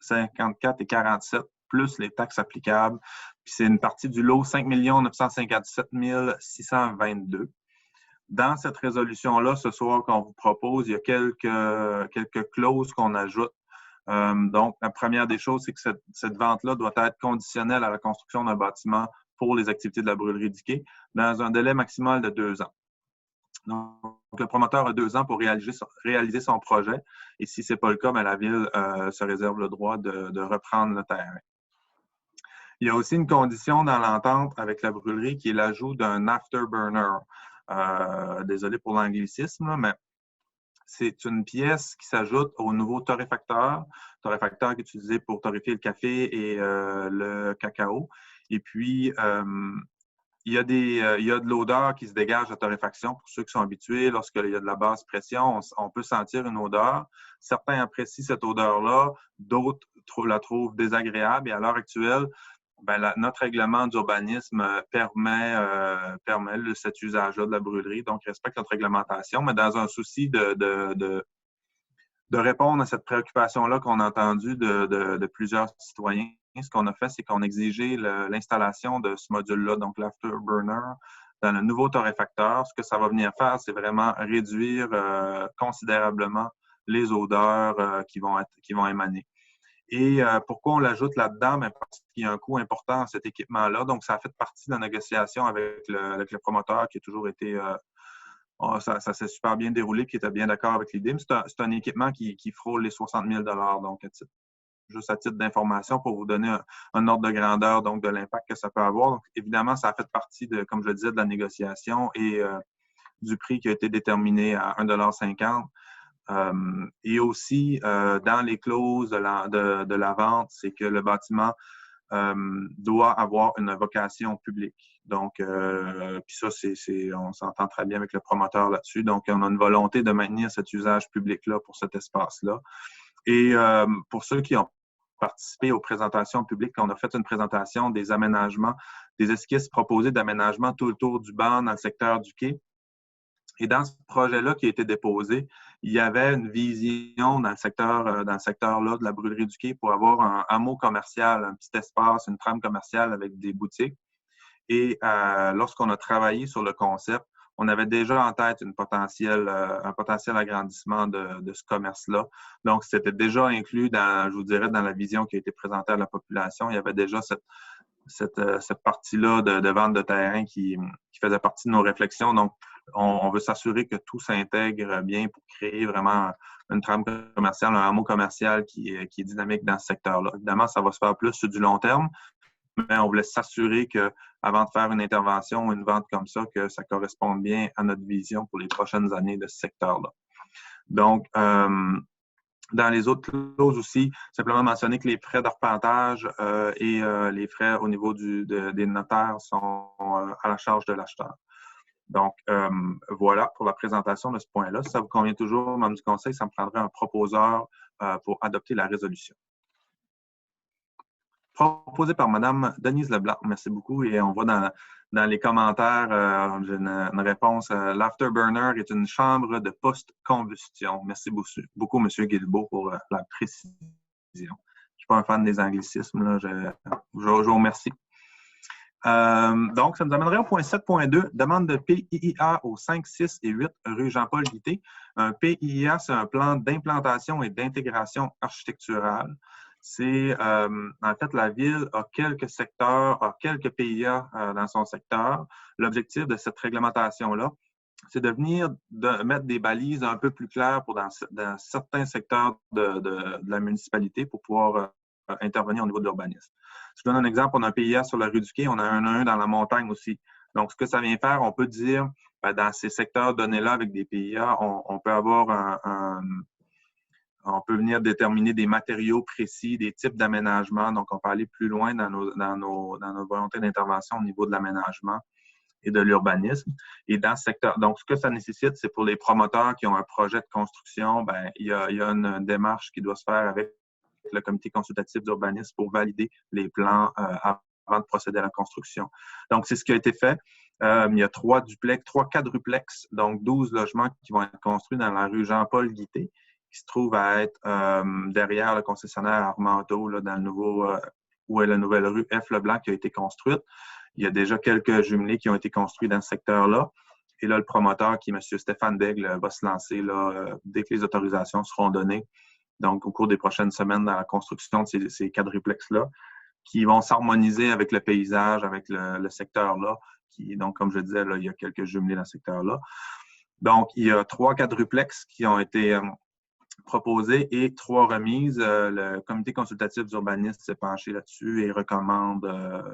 754,47 plus les taxes applicables. Puis c'est une partie du lot 5 957 622. Dans cette résolution-là, ce soir qu'on vous propose, il y a quelques clauses qu'on ajoute. Donc, la première des choses, c'est que cette vente-là doit être conditionnelle à la construction d'un bâtiment pour les activités de la brûlerie du quai dans un délai maximal de 2 ans. Donc, le promoteur a 2 ans pour réaliser son projet. Et si ce n'est pas le cas, bien, la Ville se réserve le droit de reprendre le terrain. Il y a aussi une condition dans l'entente avec la brûlerie qui est l'ajout d'un afterburner. Désolé pour l'anglicisme, mais c'est une pièce qui s'ajoute au nouveau torréfacteur qui est utilisé pour torréfier le café et le cacao. Et puis, il y a de l'odeur qui se dégage de torréfaction. Pour ceux qui sont habitués, lorsqu'il y a de la basse pression, on peut sentir une odeur. Certains apprécient cette odeur-là, d'autres la trouvent désagréable. Et à l'heure actuelle, ben, notre règlement d'urbanisme permet cet usage-là de la brûlerie, donc respecte notre réglementation, mais dans un souci de répondre à cette préoccupation-là qu'on a entendue de plusieurs citoyens. Ce qu'on a fait, c'est qu'on a exigé l'installation de ce module-là, donc l'afterburner, dans le nouveau torréfacteur. Ce que ça va venir faire, c'est vraiment réduire considérablement les odeurs qui vont émaner. Et pourquoi on l'ajoute là-dedans? Bien, parce qu'il y a un coût important à cet équipement-là. Donc, ça a fait partie de la négociation avec le promoteur qui a toujours été... ça s'est super bien déroulé, qui était bien d'accord avec l'idée. Mais c'est un équipement qui frôle les 60 000 $. Donc, juste à titre d'information pour vous donner un ordre de grandeur donc de l'impact que ça peut avoir. Donc, évidemment, ça a fait partie, comme je le disais, de la négociation et du prix qui a été déterminé à 1,50 $. Et aussi, dans les clauses de la vente, c'est que le bâtiment doit avoir une vocation publique. Donc, puis ça, on s'entend très bien avec le promoteur là-dessus. Donc, on a une volonté de maintenir cet usage public-là pour cet espace-là. Et pour ceux qui ont participé aux présentations publiques, on a fait une présentation des aménagements, des esquisses proposées d'aménagement tout autour du banc dans le secteur du quai. Et dans ce projet-là qui a été déposé, il y avait une vision dans le secteur-là de la brûlerie du quai pour avoir un hameau commercial, un petit espace, une trame commerciale avec des boutiques. Et lorsqu'on a travaillé sur le concept, on avait déjà en tête un potentiel agrandissement de ce commerce-là. Donc, c'était déjà inclus je vous dirais, dans la vision qui a été présentée à la population. Il y avait déjà cette partie-là de vente de terrain qui faisait partie de nos réflexions. Donc, on veut s'assurer que tout s'intègre bien pour créer vraiment une trame commerciale, un hameau commercial qui est dynamique dans ce secteur-là. Évidemment, ça va se faire plus sur du long terme, mais on voulait s'assurer qu'avant de faire une intervention ou une vente comme ça, que ça corresponde bien à notre vision pour les prochaines années de ce secteur-là. Donc, dans les autres clauses aussi, simplement mentionner que les frais d'arpentage et les frais au niveau des notaires sont à la charge de l'acheteur. Donc, voilà pour la présentation de ce point-là. Si ça vous convient toujours, membre du Conseil, ça me prendrait un proposeur pour adopter la résolution. Proposé par Mme Denise Leblanc. Merci beaucoup. Et on voit dans les commentaires, j'ai une réponse. L'afterburner est une chambre de post-combustion. Merci beaucoup, M. Guilbeault, pour la précision. Je suis pas un fan des anglicismes. Là. Je vous remercie. Donc, ça nous amènerait au point 7.2, demande de PIIA au 5, 6 et 8 rue Jean-Paul Guité. Un PIIA, c'est un plan d'implantation et d'intégration architecturale. C'est, en fait, la ville a quelques secteurs, a quelques PIA dans son secteur. L'objectif de cette réglementation-là, c'est de venir mettre des balises un peu plus claires dans certains secteurs de la municipalité pour pouvoir intervenir au niveau de l'urbanisme. Je donne un exemple, on a un PIA sur la rue du Quai, on a un dans la montagne aussi. Donc, ce que ça vient faire, on peut dire, dans ces secteurs donnés-là avec des PIA, on peut avoir on peut venir déterminer des matériaux précis, des types d'aménagement. Donc, on peut aller plus loin dans nos volontés d'intervention au niveau de l'aménagement et de l'urbanisme. Et dans ce secteur, donc, ce que ça nécessite, c'est pour les promoteurs qui ont un projet de construction, ben, il y a une démarche qui doit se faire avec le comité consultatif d'urbanisme pour valider les plans avant de procéder à la construction. Donc, c'est ce qui a été fait. Il y a 3 quadruplex, donc 12 logements qui vont être construits dans la rue Jean-Paul Guité, qui se trouve à être derrière le concessionnaire Armando, là, dans le nouveau, où est la nouvelle rue F. Leblanc qui a été construite. Il y a déjà quelques jumelés qui ont été construits dans ce secteur-là. Et là, le promoteur, qui est M. Stéphane Daigle, va se lancer là, dès que les autorisations seront données. Donc, au cours des prochaines semaines, dans la construction de ces quadruplex-là, qui vont s'harmoniser avec le paysage, avec le secteur-là. Donc, comme je disais, là, il y a quelques jumelés dans ce secteur-là. Donc, il y a 3 quadruplex qui ont été proposés et 3 remises. Le comité consultatif d'urbanisme s'est penché là-dessus et recommande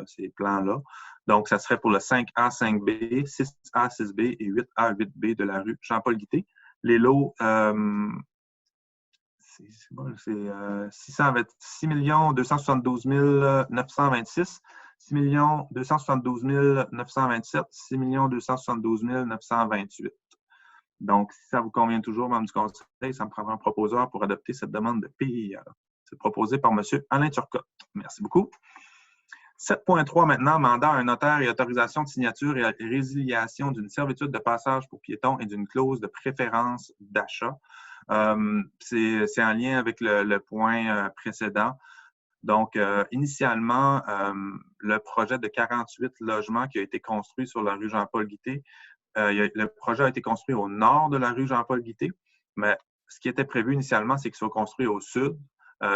ces plans-là. Donc, ça serait pour le 5A, 5B, 6A, 6B et 8A, 8B de la rue Jean-Paul Guité. Les lots, c'est 6 272 926, 6 272 927, 6 272 928. Donc, si ça vous convient toujours, membre du conseil, ça me prendra un proposeur pour adopter cette demande de PIA. C'est proposé par M. Alain Turcotte. Merci beaucoup. 7.3 maintenant, mandat à un notaire et autorisation de signature et résiliation d'une servitude de passage pour piétons et d'une clause de préférence d'achat. C'est en lien avec le point précédent. Donc, initialement, le projet de 48 logements qui a été construit sur la rue Jean-Paul Guité, le projet a été construit au nord de la rue Jean-Paul Guité, mais ce qui était prévu initialement, c'est qu'il soit construit au sud,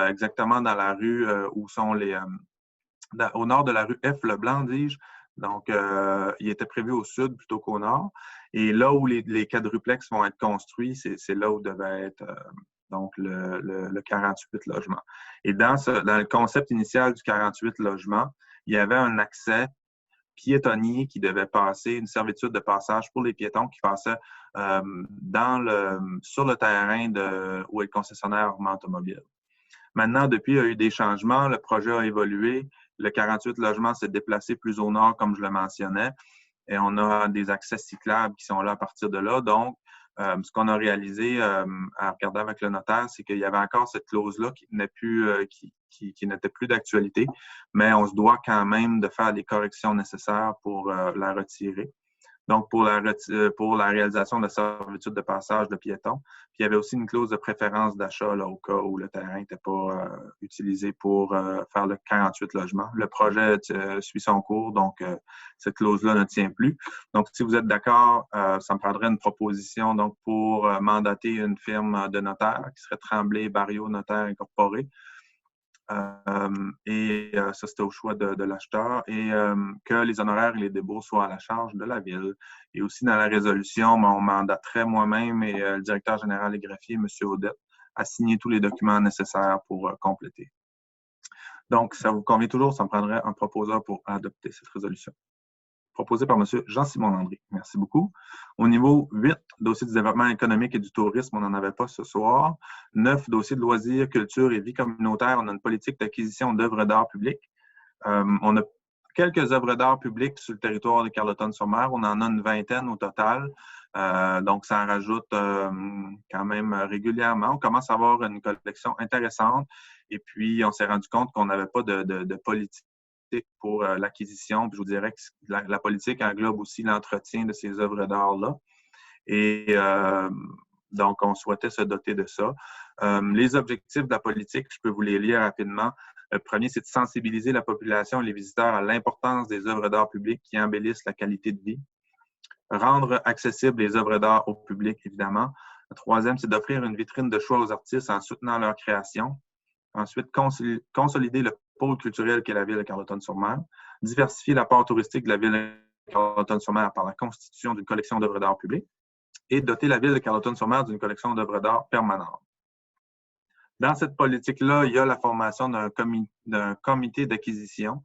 exactement dans la rue où sont au nord de la rue F. Leblanc, dis-je. Donc, il était prévu au sud plutôt qu'au nord. Et là où les quadruplex vont être construits, c'est là où devait être donc le 48 logements. Et dans le concept initial du 48 logements, il y avait un accès piétonnier qui devait passer, une servitude de passage pour les piétons qui passaient sur le terrain où est le concessionnaire Armand Automobile. Maintenant, depuis, il y a eu des changements, le projet a évolué, le 48 logements s'est déplacé plus au nord, comme je le mentionnais, et on a des accès cyclables qui sont là à partir de là. Donc, ce qu'on a réalisé en regardant avec le notaire, c'est qu'il y avait encore cette clause-là qui n'était plus d'actualité, mais on se doit quand même de faire les corrections nécessaires pour la retirer. Donc, pour la réalisation de la servitude de passage de piétons. Puis, il y avait aussi une clause de préférence d'achat au cas où le terrain n'était pas utilisé pour faire le 48 logements. Le projet suit son cours, donc cette clause-là ne tient plus. Donc, si vous êtes d'accord, ça me prendrait une proposition donc pour mandater une firme de notaire qui serait Tremblay Barriot Notaire Incorporé. Ça, c'était au choix de l'acheteur et que les honoraires et les débourses soient à la charge de la ville. Et aussi, dans la résolution, on mandaterait moi-même et le directeur général et greffier, M. Audette, à signer tous les documents nécessaires pour compléter. Donc, ça vous convient toujours, ça me prendrait un proposeur pour adopter cette résolution. Proposé par M. Jean-Simon Landry. Merci beaucoup. Au niveau 8, dossier du développement économique et du tourisme, on n'en avait pas ce soir. 9, dossier de loisirs, culture et vie communautaire. On a une politique d'acquisition d'œuvres d'art publiques. On a quelques œuvres d'art publiques sur le territoire de Carleton-sur-Mer. On en a une vingtaine au total. Donc, ça en rajoute quand même régulièrement. On commence à avoir une collection intéressante. Et puis, on s'est rendu compte qu'on n'avait pas de politique pour l'acquisition. Je vous dirais que la politique englobe aussi l'entretien de ces œuvres d'art-là. Et Donc, on souhaitait se doter de ça. Les objectifs de la politique, je peux vous les lire rapidement. Le premier, c'est de sensibiliser la population et les visiteurs à l'importance des œuvres d'art public qui embellissent la qualité de vie. Rendre accessibles les œuvres d'art au public, évidemment. Le troisième, c'est d'offrir une vitrine de choix aux artistes en soutenant leur création. Ensuite, consolider le pôle culturel qu'est la ville de Carleton-sur-Mer. Diversifier l'apport touristique de la ville de Carleton-sur-Mer par la constitution d'une collection d'œuvres d'art public. Et doter la ville de Carleton-sur-Mer d'une collection d'œuvres d'art permanente. Dans cette politique-là, il y a la formation d'un comité d'acquisition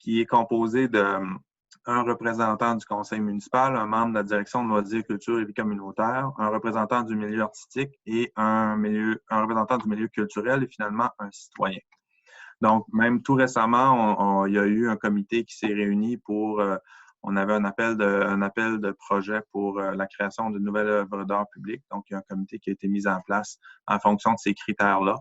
qui est composé d'un représentant du conseil municipal, un membre de la direction de loisirs, culture et vie communautaire, un représentant du milieu artistique et un représentant du milieu culturel et finalement un citoyen. Donc, même tout récemment, il y a eu un comité qui s'est réuni pour... on avait un appel de projet pour la création d'une nouvelle œuvre d'art public. Donc, il y a un comité qui a été mis en place en fonction de ces critères-là.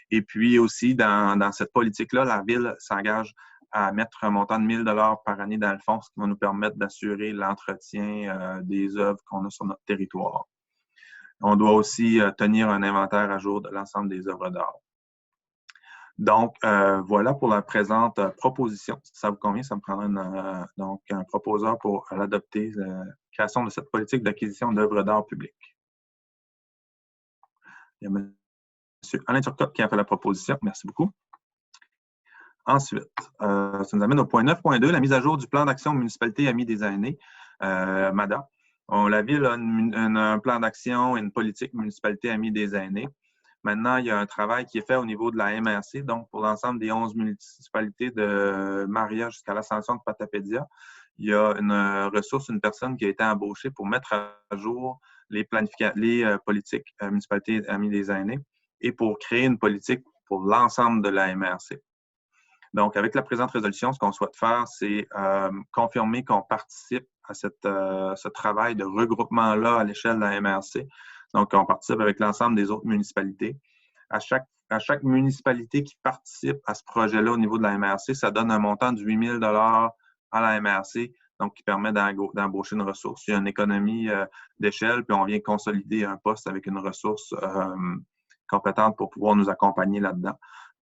Et puis aussi, dans cette politique-là, la Ville s'engage à mettre un montant de 1 000 $ par année dans le fonds, ce qui va nous permettre d'assurer l'entretien des œuvres qu'on a sur notre territoire. On doit aussi tenir un inventaire à jour de l'ensemble des œuvres d'art. Donc, voilà pour la présente proposition. Si ça vous convient, ça me prendra un proposeur pour l'adopter, la création de cette politique d'acquisition d'œuvres d'art publiques. Il y a M. Alain Turcotte qui a fait la proposition. Merci beaucoup. Ensuite, ça nous amène au point 9.2, la mise à jour du plan d'action municipalité Amis des aînés, MADA. La Ville a un plan d'action et une politique municipalité Amis des aînés. Maintenant, il y a un travail qui est fait au niveau de la MRC, donc pour l'ensemble des 11 municipalités de Maria jusqu'à l'Ascension de Patapédia. Il y a une personne qui a été embauchée pour mettre à jour les politiques municipalités Amis des aînés et pour créer une politique pour l'ensemble de la MRC. Donc, avec la présente résolution, ce qu'on souhaite faire, c'est confirmer qu'on participe à ce travail de regroupement-là à l'échelle de la MRC. Donc, on participe avec l'ensemble des autres municipalités. À chaque municipalité qui participe à ce projet-là au niveau de la MRC, ça donne un montant de 8 000 $ à la MRC, donc qui permet d'embaucher une ressource. Il y a une économie d'échelle, puis on vient consolider un poste avec une ressource compétente pour pouvoir nous accompagner là-dedans.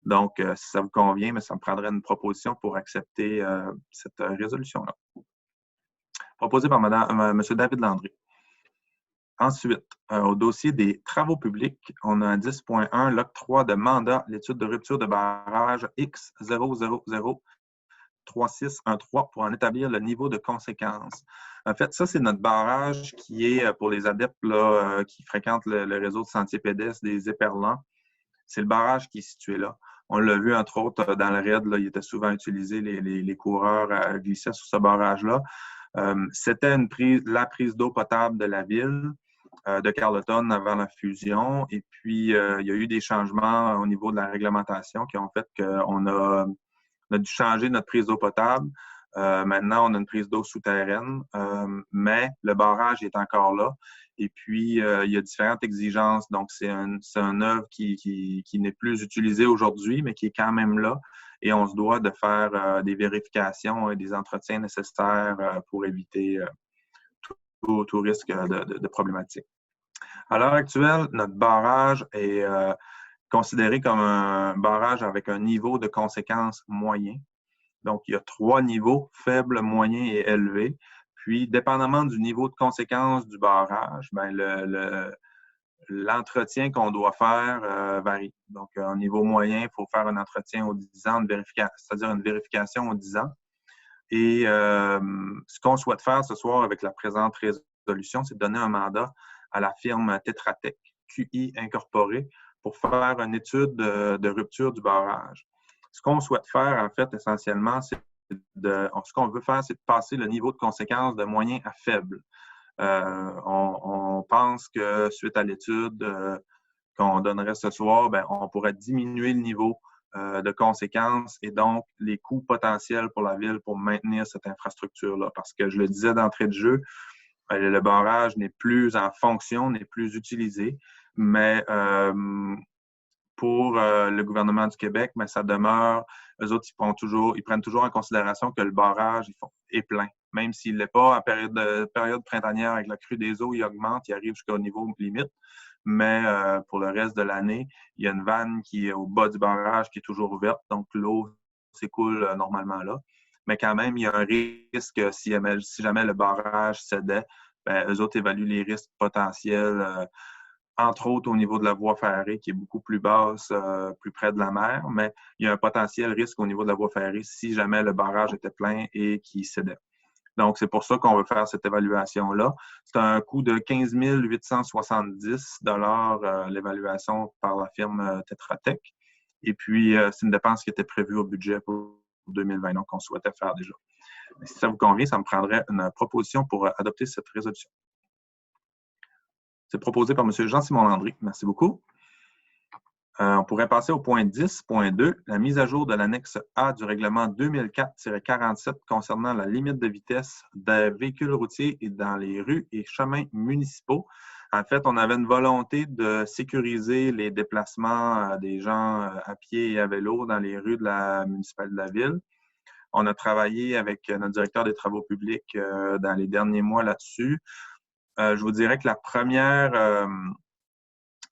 Donc, si ça vous convient, mais ça me prendrait une proposition pour accepter cette résolution-là. Proposée par M. David Landry. Ensuite, au dossier des travaux publics, on a un 10.1, l'octroi de mandat, l'étude de rupture de barrage X0003613 pour en établir le niveau de conséquence. En fait, ça, c'est notre barrage qui est pour les adeptes là, qui fréquentent le réseau de sentiers pédestres des Éperlans. C'est le barrage qui est situé là. On l'a vu, entre autres, dans le raid, là, il était souvent utilisé, les coureurs glissaient sur ce barrage-là. C'était la prise d'eau potable de la ville de Carleton avant la fusion. Et puis, il y a eu des changements au niveau de la réglementation qui ont fait qu'on a dû changer notre prise d'eau potable. Maintenant, on a une prise d'eau souterraine, mais le barrage est encore là. Et puis, il y a différentes exigences. Donc, c'est un œuvre qui n'est plus utilisée aujourd'hui, mais qui est quand même là. Et on se doit de faire des vérifications et des entretiens nécessaires pour éviter tout risque de problématique. À l'heure actuelle, notre barrage est considéré comme un barrage avec un niveau de conséquence moyen. Donc, il y a 3 niveaux, faible, moyen et élevé. Puis, dépendamment du niveau de conséquence du barrage, ben, l'entretien qu'on doit faire varie. Donc, au niveau moyen, il faut faire un entretien aux 10 ans, c'est-à-dire une vérification aux 10 ans. Et ce qu'on souhaite faire ce soir avec la présente résolution, c'est de donner un mandat à la firme Tetra Tech, QI Incorporée, pour faire une étude de rupture du barrage. Ce qu'on souhaite faire, en fait, essentiellement, ce qu'on veut faire, c'est de passer le niveau de conséquence de moyen à faible. On pense que suite à l'étude qu'on donnerait ce soir, ben, on pourrait diminuer le niveau de conséquences et donc les coûts potentiels pour la ville pour maintenir cette infrastructure-là. Parce que je le disais d'entrée de jeu, le barrage n'est plus en fonction, n'est plus utilisé, mais pour le gouvernement du Québec, mais ça demeure, eux autres, ils prennent toujours en considération que le barrage est plein. Même s'il ne l'est pas, en période printanière, avec la crue des eaux, il augmente, il arrive jusqu'au niveau limite. Mais pour le reste de l'année, il y a une vanne qui est au bas du barrage qui est toujours ouverte, donc l'eau s'écoule normalement là. Mais quand même, il y a un risque si jamais le barrage cédait, ben, eux autres évaluent les risques potentiels, entre autres au niveau de la voie ferrée qui est beaucoup plus basse, plus près de la mer, mais il y a un potentiel risque au niveau de la voie ferrée si jamais le barrage était plein et qu'il cédait. Donc, c'est pour ça qu'on veut faire cette évaluation-là. C'est un coût de 15 870 l'évaluation par la firme Tetra Tech. Et puis, c'est une dépense qui était prévue au budget pour 2020, donc on souhaitait faire déjà. Mais si ça vous convient, ça me prendrait une proposition pour adopter cette résolution. C'est proposé par M. Jean-Simon Landry. Merci beaucoup. On pourrait passer au point 10.2, la mise à jour de l'annexe A du règlement 2004-47 concernant la limite de vitesse des véhicules routiers et dans les rues et chemins municipaux. En fait, on avait une volonté de sécuriser les déplacements des gens à pied et à vélo dans les rues de la municipalité de la ville. On a travaillé avec notre directeur des travaux publics dans les derniers mois là-dessus. Je vous dirais que la première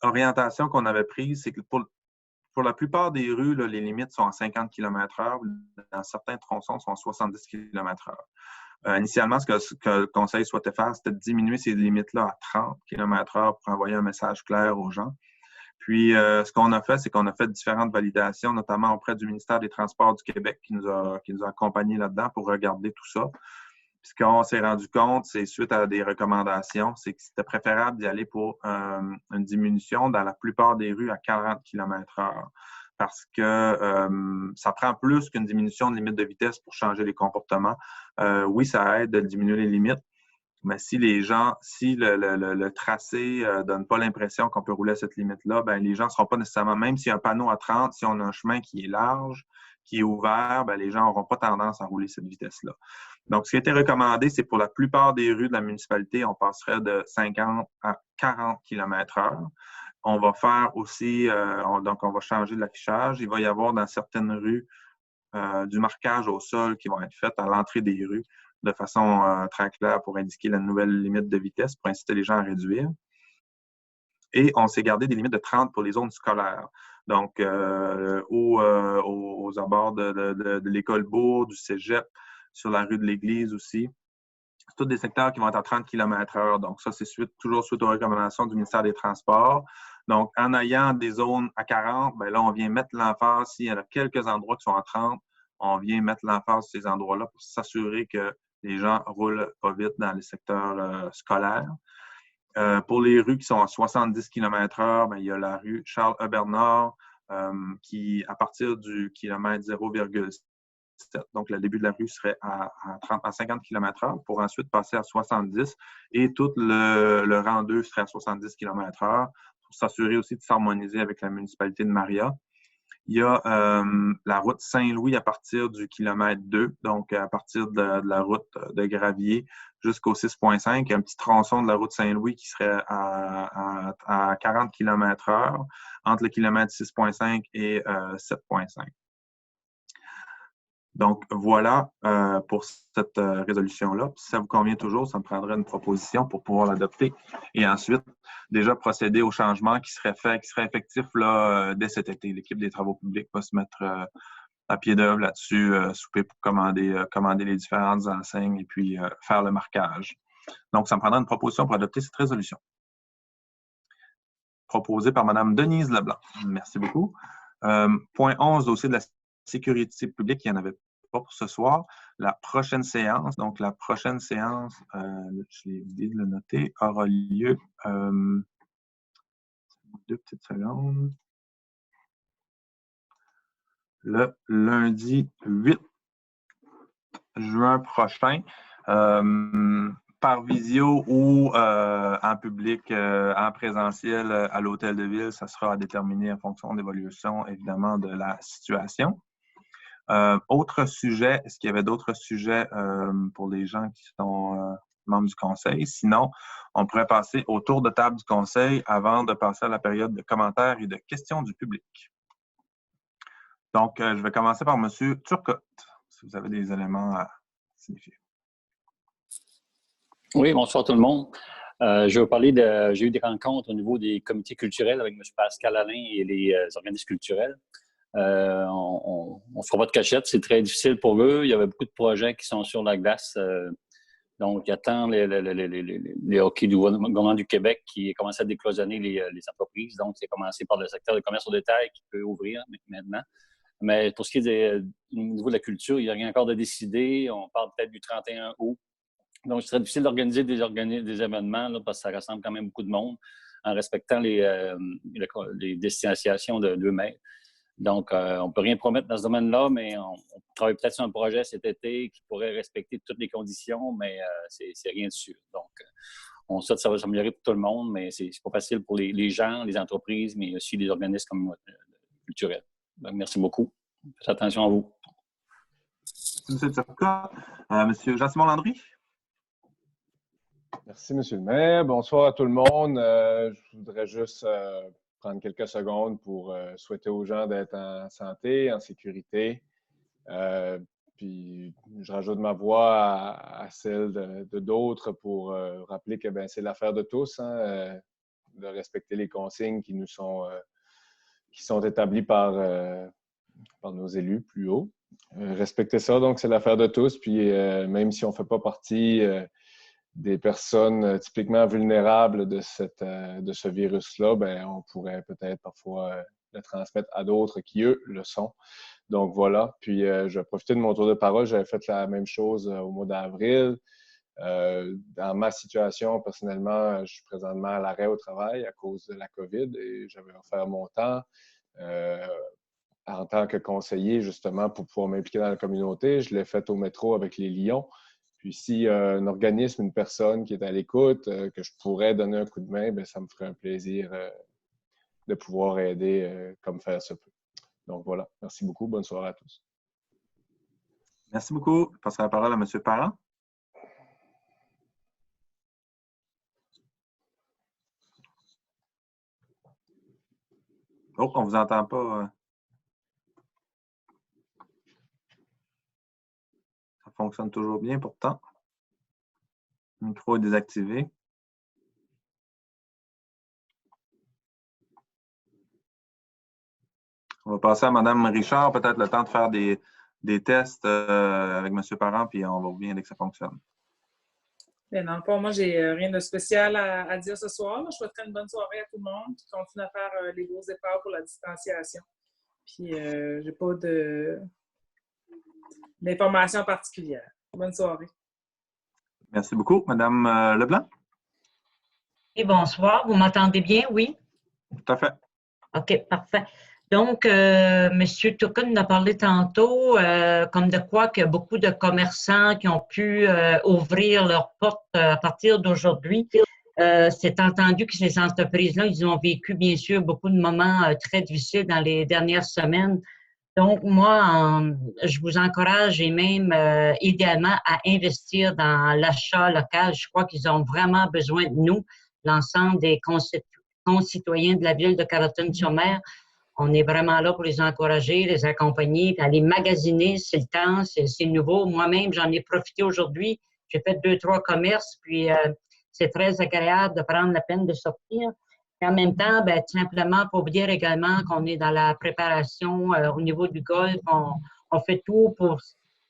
orientation qu'on avait prise, c'est que pour la plupart des rues, là, les limites sont à 50 km/h. Dans certains tronçons, sont à 70 km/h. Initialement, ce que le conseil souhaitait faire, c'était de diminuer ces limites-là à 30 km/h pour envoyer un message clair aux gens. Puis, ce qu'on a fait, c'est qu'on a fait différentes validations, notamment auprès du ministère des Transports du Québec qui nous a accompagnés là-dedans pour regarder tout ça. Puis, ce qu'on s'est rendu compte, c'est suite à des recommandations, c'est que c'était préférable d'y aller pour une diminution dans la plupart des rues à 40 km/h. Parce que ça prend plus qu'une diminution de limite de vitesse pour changer les comportements. Oui, ça aide de diminuer les limites, mais si le tracé ne donne pas l'impression qu'on peut rouler à cette limite-là, ben les gens ne seront pas nécessairement, même s'il y a un panneau à 30, si on a un chemin qui est large, qui est ouvert, ben les gens n'auront pas tendance à rouler cette vitesse-là. Donc, ce qui a été recommandé, c'est pour la plupart des rues de la municipalité, on passerait de 50 à 40 km/h. On va faire aussi, donc on va changer l'affichage. Il va y avoir dans certaines rues du marquage au sol qui vont être fait à l'entrée des rues de façon très claire pour indiquer la nouvelle limite de vitesse, pour inciter les gens à réduire. Et on s'est gardé des limites de 30 pour les zones scolaires. Donc, aux abords de l'école Bourg, du cégep, sur la rue de l'Église aussi. C'est tous des secteurs qui vont être à 30 km/h. Donc, ça, c'est toujours suite aux recommandations du ministère des Transports. Donc, en ayant des zones à 40, bien là, on vient mettre l'emphase. S'il y en a quelques endroits qui sont à 30, on vient mettre l'emphase sur ces endroits-là pour s'assurer que les gens roulent pas vite dans les secteurs scolaires. Pour les rues qui sont à 70 km/h, bien, il y a la rue Charles-Hubert-Nord qui, à partir du kilomètre 0,7, donc le début de la rue serait à 50 km/h pour ensuite passer à 70 et tout le rang 2 serait à 70 km/h pour s'assurer aussi de s'harmoniser avec la municipalité de Maria. Il y a la route Saint-Louis à partir du kilomètre 2, donc à partir de la route de Gravier jusqu'au 6.5. Il y a un petit tronçon de la route Saint-Louis qui serait à 40 km/h entre le kilomètre 6.5 et 7.5. Donc, voilà pour cette résolution-là. Si ça vous convient toujours, ça me prendrait une proposition pour pouvoir l'adopter et ensuite déjà procéder aux changements qui seraient effectifs là, dès cet été. L'équipe des travaux publics va se mettre à pied d'œuvre là-dessus, souper pour commander les différentes enseignes et puis faire le marquage. Donc, ça me prendra une proposition pour adopter cette résolution. Proposée par Mme Denise Leblanc. Merci beaucoup. Point 11, dossier de la sécurité publique, il n'y en avait pas pour ce soir. La prochaine séance, je l'ai oublié de le noter, aura lieu, 2 petites secondes, le lundi 8 juin prochain, par visio ou en public, en présentiel à l'hôtel de ville. Ça sera à déterminer en fonction de l'évolution, évidemment, de la situation. Autre sujet, est-ce qu'il y avait d'autres sujets pour les gens qui sont membres du conseil? Sinon, on pourrait passer au tour de table du conseil avant de passer à la période de commentaires et de questions du public. Donc, je vais commencer par M. Turcotte, si vous avez des éléments à signifier. Oui, bonsoir tout le monde. Je vais vous parler j'ai eu des rencontres au niveau des comités culturels avec M. Pascal Alain et les organismes culturels. On ne fera pas de cachette, c'est très difficile pour eux. Il y avait beaucoup de projets qui sont sur la glace. Donc, il y a tant les hockey du gouvernement du Québec qui commencent à décloisonner les entreprises. Donc, c'est commencé par le secteur de commerce au détail qui peut ouvrir maintenant. Mais pour ce qui est du niveau de la culture, il n'y a rien encore de décidé. On parle peut-être du 31 août. Donc, ce serait difficile d'organiser des événements là, parce que ça rassemble quand même beaucoup de monde en respectant les distanciations de 2 mètres. Donc, on ne peut rien promettre dans ce domaine-là, mais on travaille peut-être sur un projet cet été qui pourrait respecter toutes les conditions, mais c'est rien de sûr. Donc, on souhaite que ça va s'améliorer pour tout le monde, mais c'est pas facile pour les gens, les entreprises, mais aussi les organismes culturels. Donc, merci beaucoup. Faites attention à vous. Merci, M. Turcotte. M. Jean-Simon Landry? Merci, M. le maire. Bonsoir à tout le monde. Je voudrais juste prendre quelques secondes pour souhaiter aux gens d'être en santé, en sécurité. Puis je rajoute ma voix à celle de d'autres pour rappeler que c'est l'affaire de tous, hein, de respecter les consignes qui sont établies par nos élus plus haut. Respecter ça, donc c'est l'affaire de tous. Puis même si on ne fait pas partie des personnes typiquement vulnérables de ce virus-là, on pourrait peut-être parfois le transmettre à d'autres qui, eux, le sont. Donc voilà. Puis je vais profiter de mon tour de parole. J'avais fait la même chose au mois d'avril. Dans ma situation, personnellement, je suis présentement à l'arrêt au travail à cause de la COVID et j'avais offert mon temps en tant que conseiller, justement, pour pouvoir m'impliquer dans la communauté. Je l'ai fait au métro avec les Lions. Puis si un organisme, une personne qui est à l'écoute, que je pourrais donner un coup de main, ça me ferait un plaisir de pouvoir aider comme faire se peut. Donc voilà, merci beaucoup. Bonne soirée à tous. Merci beaucoup. Je passerai la parole à M. Parent. Oh, on ne vous entend pas. Ça fonctionne toujours bien pourtant. Le micro est désactivé. On va passer à Mme Richard, peut-être le temps de faire des tests avec M. Parent, puis on va revenir dès que ça fonctionne. Dans le fond, moi, j'ai rien de spécial à dire ce soir. Je souhaiterais une bonne soirée à tout le monde, qui continue à faire les gros efforts pour la distanciation. Puis, j'ai pas d'informations particulières. Bonne soirée. Merci beaucoup. Mme Leblanc? Et bonsoir. Vous m'entendez bien, oui? Tout à fait. OK, parfait. Donc, M. Turcotte nous a parlé tantôt, comme de quoi qu'il y a beaucoup de commerçants qui ont pu ouvrir leurs portes à partir d'aujourd'hui. C'est entendu que ces entreprises-là, ils ont vécu, bien sûr, beaucoup de moments très difficiles dans les dernières semaines. Donc, moi, je vous encourage et même idéalement à investir dans l'achat local. Je crois qu'ils ont vraiment besoin de nous, l'ensemble des concitoyens de la ville de Carleton-sur-Mer. On est vraiment là pour les encourager, les accompagner, aller magasiner, c'est le temps, c'est nouveau. Moi-même, j'en ai profité aujourd'hui. J'ai fait 2-3 commerces, puis c'est très agréable de prendre la peine de sortir. Et en même temps, tout simplement, pour vous dire également qu'on est dans la préparation au niveau du golf. On fait tout pour,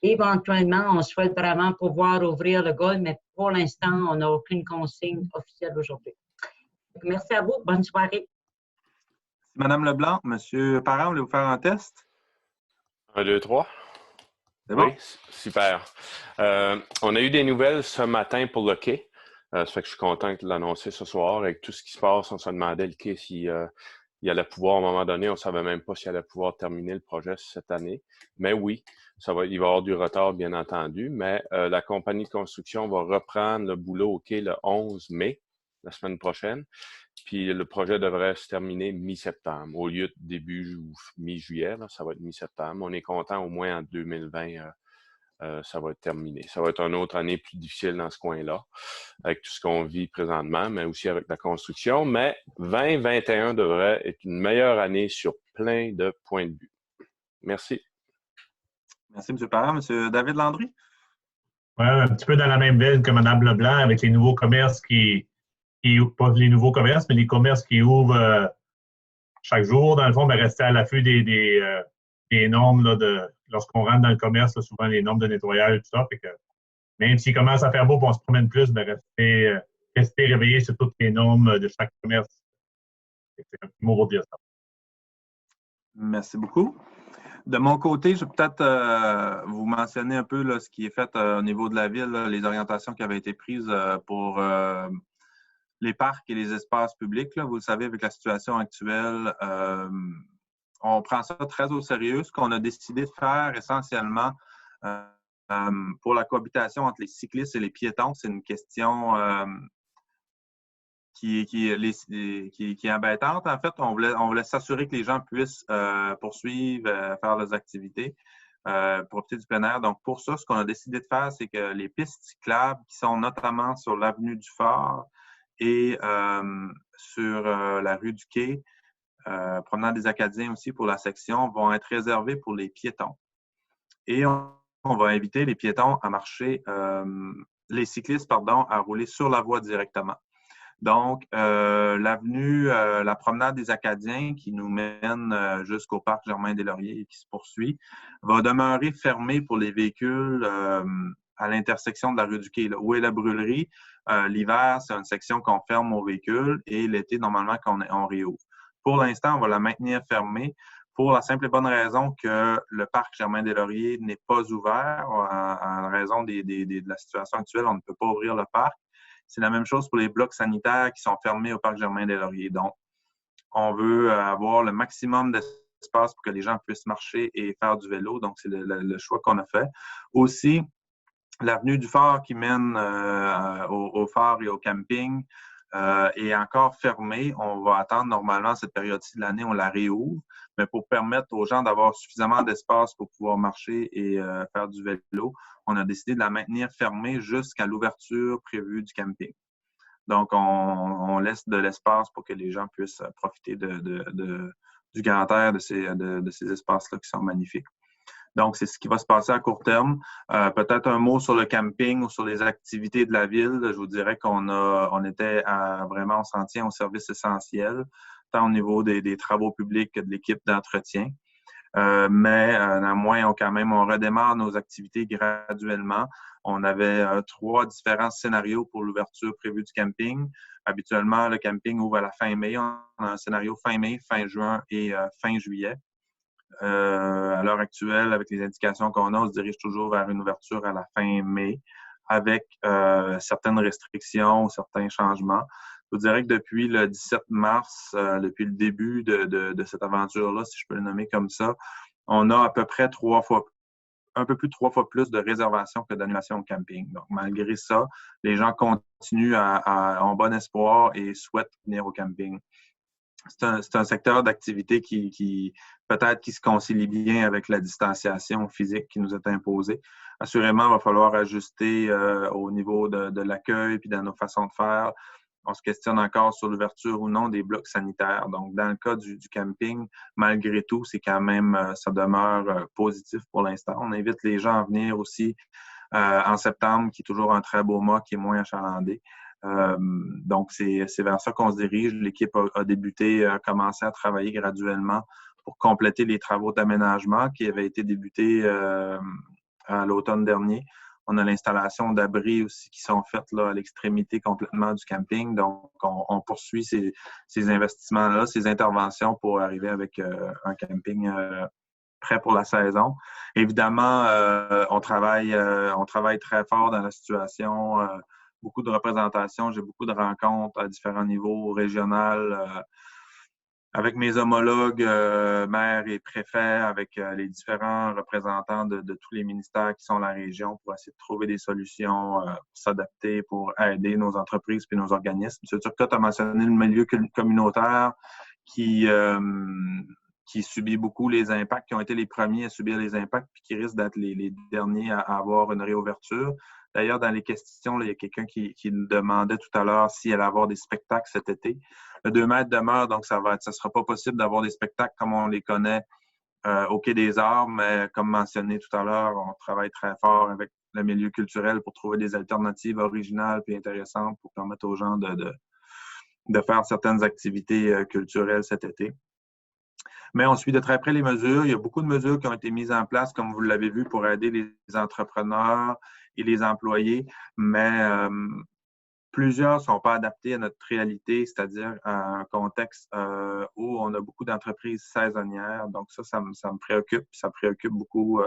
éventuellement, on souhaite vraiment pouvoir ouvrir le golf, mais pour l'instant, on n'a aucune consigne officielle aujourd'hui. Merci à vous. Bonne soirée. Madame Leblanc, M. Parent, voulez-vous faire un test? 1, 2, 3. C'est bon? Oui, super. On a eu des nouvelles ce matin pour le quai. Ça fait que je suis content de l'annoncer ce soir. Avec tout ce qui se passe, on se demandait le quai s'il allait pouvoir, à un moment donné, on ne savait même pas s'il allait pouvoir terminer le projet cette année. Mais oui, il va y avoir du retard, bien entendu, mais la compagnie de construction va reprendre le boulot au quai le 11 mai, la semaine prochaine. Puis le projet devrait se terminer mi-septembre. Au lieu de début ou mi-juillet, ça va être mi-septembre. On est content, au moins en 2020, ça va être terminé. Ça va être une autre année plus difficile dans ce coin-là, avec tout ce qu'on vit présentement, mais aussi avec la construction. Mais 2021 devrait être une meilleure année sur plein de points de vue. Merci. Merci, M. Parent. M. David Landry? Ouais, un petit peu dans la même veine que Mme Leblanc, avec les nouveaux commerces pas les nouveaux commerces, mais les commerces qui ouvrent chaque jour, dans le fond, ben, rester à l'affût des normes là, lorsqu'on rentre dans le commerce, là, souvent les normes de nettoyage et tout ça. Fait que même s'il commence à faire beau et on se promène plus, ben, rester réveillé sur toutes les normes de chaque commerce. C'est un petit mot pour dire ça. Merci beaucoup. De mon côté, je vais peut-être vous mentionner un peu là, ce qui est fait au niveau de la ville, là, les orientations qui avaient été prises pour les parcs et les espaces publics. Là. Vous le savez, avec la situation actuelle, on prend ça très au sérieux. Ce qu'on a décidé de faire essentiellement pour la cohabitation entre les cyclistes et les piétons, c'est une question qui est embêtante. En fait, on voulait s'assurer que les gens puissent poursuivre, faire leurs activités, profiter du plein air. Donc, pour ça, ce qu'on a décidé de faire, c'est que les pistes cyclables qui sont notamment sur l'avenue du Fort et sur la rue du Quai, promenade des Acadiens aussi pour la section, vont être réservées pour les piétons. Et on va inviter les piétons à marcher, les cyclistes, pardon, à rouler sur la voie directement. Donc, l'avenue, la promenade des Acadiens qui nous mène jusqu'au parc Germain-des-Lauriers et qui se poursuit, va demeurer fermée pour les véhicules à l'intersection de la rue du Quai, là, où est la brûlerie. L'hiver, c'est une section qu'on ferme aux véhicules et l'été, normalement, on réouvre. Pour l'instant, on va la maintenir fermée pour la simple et bonne raison que le parc Germain-des-Lauriers n'est pas ouvert en raison de la situation actuelle. On ne peut pas ouvrir le parc. C'est la même chose pour les blocs sanitaires qui sont fermés au parc Germain-des-Lauriers. Donc, on veut avoir le maximum d'espace pour que les gens puissent marcher et faire du vélo. Donc, c'est le choix qu'on a fait. Aussi, l'avenue du Fort qui mène au phare et au camping est encore fermée. On va attendre normalement cette période-ci de l'année, on la réouvre, mais pour permettre aux gens d'avoir suffisamment d'espace pour pouvoir marcher et faire du vélo, on a décidé de la maintenir fermée jusqu'à l'ouverture prévue du camping. Donc, on laisse de l'espace pour que les gens puissent profiter du grand air de ces espaces-là qui sont magnifiques. Donc, c'est ce qui va se passer à court terme. Peut-être un mot sur le camping ou sur les activités de la ville. Je vous dirais on était vraiment, on s'en tient au service essentiel, tant au niveau des travaux publics que de l'équipe d'entretien. Mais néanmoins, on redémarre nos activités graduellement. On avait 3 différents scénarios pour l'ouverture prévue du camping. Habituellement, le camping ouvre à la fin mai. On a un scénario fin mai, fin juin et fin juillet. À l'heure actuelle, avec les indications qu'on a, on se dirige toujours vers une ouverture à la fin mai avec certaines restrictions, certains changements. Je vous dirais que depuis le 17 mars, depuis le début de cette aventure-là, si je peux le nommer comme ça, on a à peu près un peu plus de 3 fois plus de réservations que d'annulations au camping. Donc, malgré ça, les gens continuent ont bon espoir et souhaitent venir au camping. C'est un secteur d'activité qui peut-être qui se concilie bien avec la distanciation physique qui nous est imposée. Assurément, il va falloir ajuster au niveau de l'accueil puis dans nos façons de faire. On se questionne encore sur l'ouverture ou non des blocs sanitaires. Donc, dans le cas du camping, malgré tout, c'est quand même, ça demeure positif pour l'instant. On invite les gens à venir aussi en septembre, qui est toujours un très beau mois, qui est moins achalandé. Donc, c'est vers ça qu'on se dirige. L'équipe a commencé à travailler graduellement pour compléter les travaux d'aménagement qui avaient été débutés à l'automne dernier. On a l'installation d'abris aussi qui sont faites là, à l'extrémité complètement du camping. Donc, on poursuit ces investissements-là, ces interventions pour arriver avec un camping prêt pour la saison. Évidemment, on travaille très fort dans la situation. Beaucoup de représentations, j'ai beaucoup de rencontres à différents niveaux, régional, avec mes homologues, maires et préfets, avec les différents représentants de tous les ministères qui sont dans la région pour essayer de trouver des solutions, pour s'adapter, pour aider nos entreprises et nos organismes. M. Turcotte a mentionné le milieu communautaire qui subit beaucoup les impacts, qui ont été les premiers à subir les impacts puis qui risquent d'être les derniers à avoir une réouverture. D'ailleurs, dans les questions, là, il y a quelqu'un qui nous demandait tout à l'heure s'il allait avoir des spectacles cet été. Le 2 mètres demeure, donc ça sera pas possible d'avoir des spectacles comme on les connaît au Quai des Arts, mais comme mentionné tout à l'heure, on travaille très fort avec le milieu culturel pour trouver des alternatives originales et intéressantes pour permettre aux gens de faire certaines activités culturelles cet été. Mais on suit de très près les mesures. Il y a beaucoup de mesures qui ont été mises en place, comme vous l'avez vu, pour aider les entrepreneurs et les employés, mais plusieurs ne sont pas adaptés à notre réalité, c'est-à-dire à un contexte où on a beaucoup d'entreprises saisonnières. Donc ça me préoccupe. Ça préoccupe beaucoup,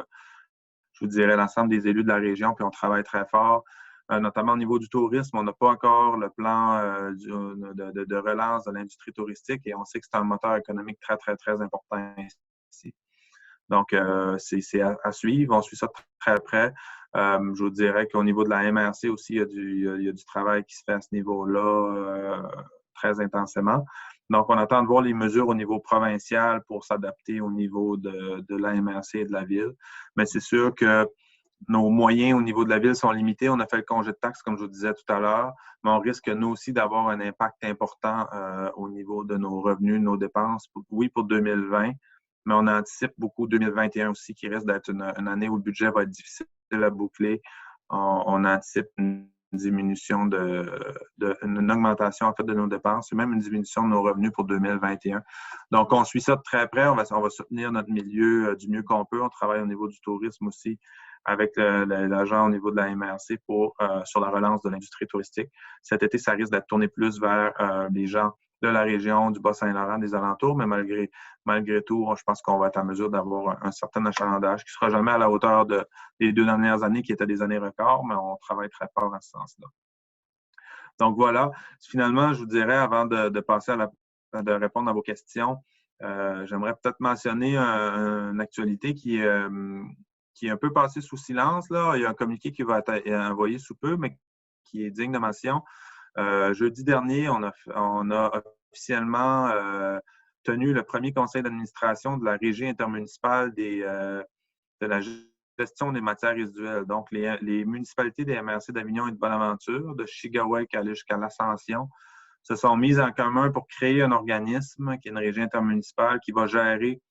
je vous dirais, l'ensemble des élus de la région, puis on travaille très fort. Notamment au niveau du tourisme, on n'a pas encore le plan de relance de l'industrie touristique et on sait que c'est un moteur économique très, très, très important ici. Donc, c'est à suivre. On suit ça très près. Je vous dirais qu'au niveau de la MRC aussi, il y a du travail qui se fait à ce niveau-là très intensément. Donc, on attend de voir les mesures au niveau provincial pour s'adapter au niveau de la MRC et de la ville. Mais c'est sûr que nos moyens au niveau de la ville sont limités. On a fait le congé de taxes, comme je vous disais tout à l'heure, mais on risque, nous aussi, d'avoir un impact important au niveau de nos revenus, de nos dépenses. Oui, pour 2020, mais on anticipe beaucoup 2021 aussi, qui risque d'être une année où le budget va être difficile à boucler. On anticipe une diminution une augmentation en fait de nos dépenses et même une diminution de nos revenus pour 2021. Donc, on suit ça de très près. On va soutenir notre milieu du mieux qu'on peut. On travaille au niveau du tourisme aussi avec l'agent au niveau de la MRC sur la relance de l'industrie touristique. Cet été, ça risque d'être tourné plus vers les gens de la région, du Bas-Saint-Laurent, des alentours, mais malgré tout, je pense qu'on va être en mesure d'avoir un certain achalandage qui ne sera jamais à la hauteur des 2 dernières années qui étaient des années records, mais on travaille très fort en ce sens-là. Donc voilà, finalement, je vous dirais, avant de passer de répondre à vos questions, j'aimerais peut-être mentionner une actualité qui est un peu passée sous silence, là. Il y a un communiqué qui va être envoyé sous peu, mais qui est digne de mention. Jeudi dernier, on a officiellement tenu le premier conseil d'administration de la Régie intermunicipale de la gestion des matières résiduelles. Donc, les municipalités des MRC d'Avignon et de Bonaventure, de Chigaouek jusqu'à l'Ascension, se sont mises en commun pour créer un organisme qui est une régie intermunicipale qui va gérer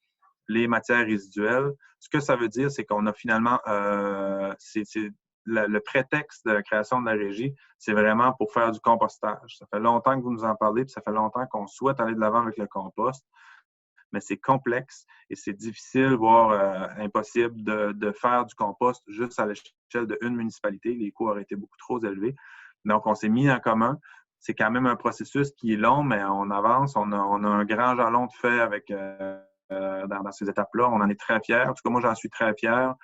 les matières résiduelles. Ce que ça veut dire, c'est qu'on a finalement, le prétexte de la création de la régie, c'est vraiment pour faire du compostage. Ça fait longtemps que vous nous en parlez, puis ça fait longtemps qu'on souhaite aller de l'avant avec le compost, mais c'est complexe et c'est difficile, voire impossible de faire du compost juste à l'échelle d'une municipalité. Les coûts auraient été beaucoup trop élevés. Donc, on s'est mis en commun. C'est quand même un processus qui est long, mais on avance. On a un grand jalon de fait avec dans ces étapes-là. On en est très fiers. En tout cas, moi, j'en suis très fier.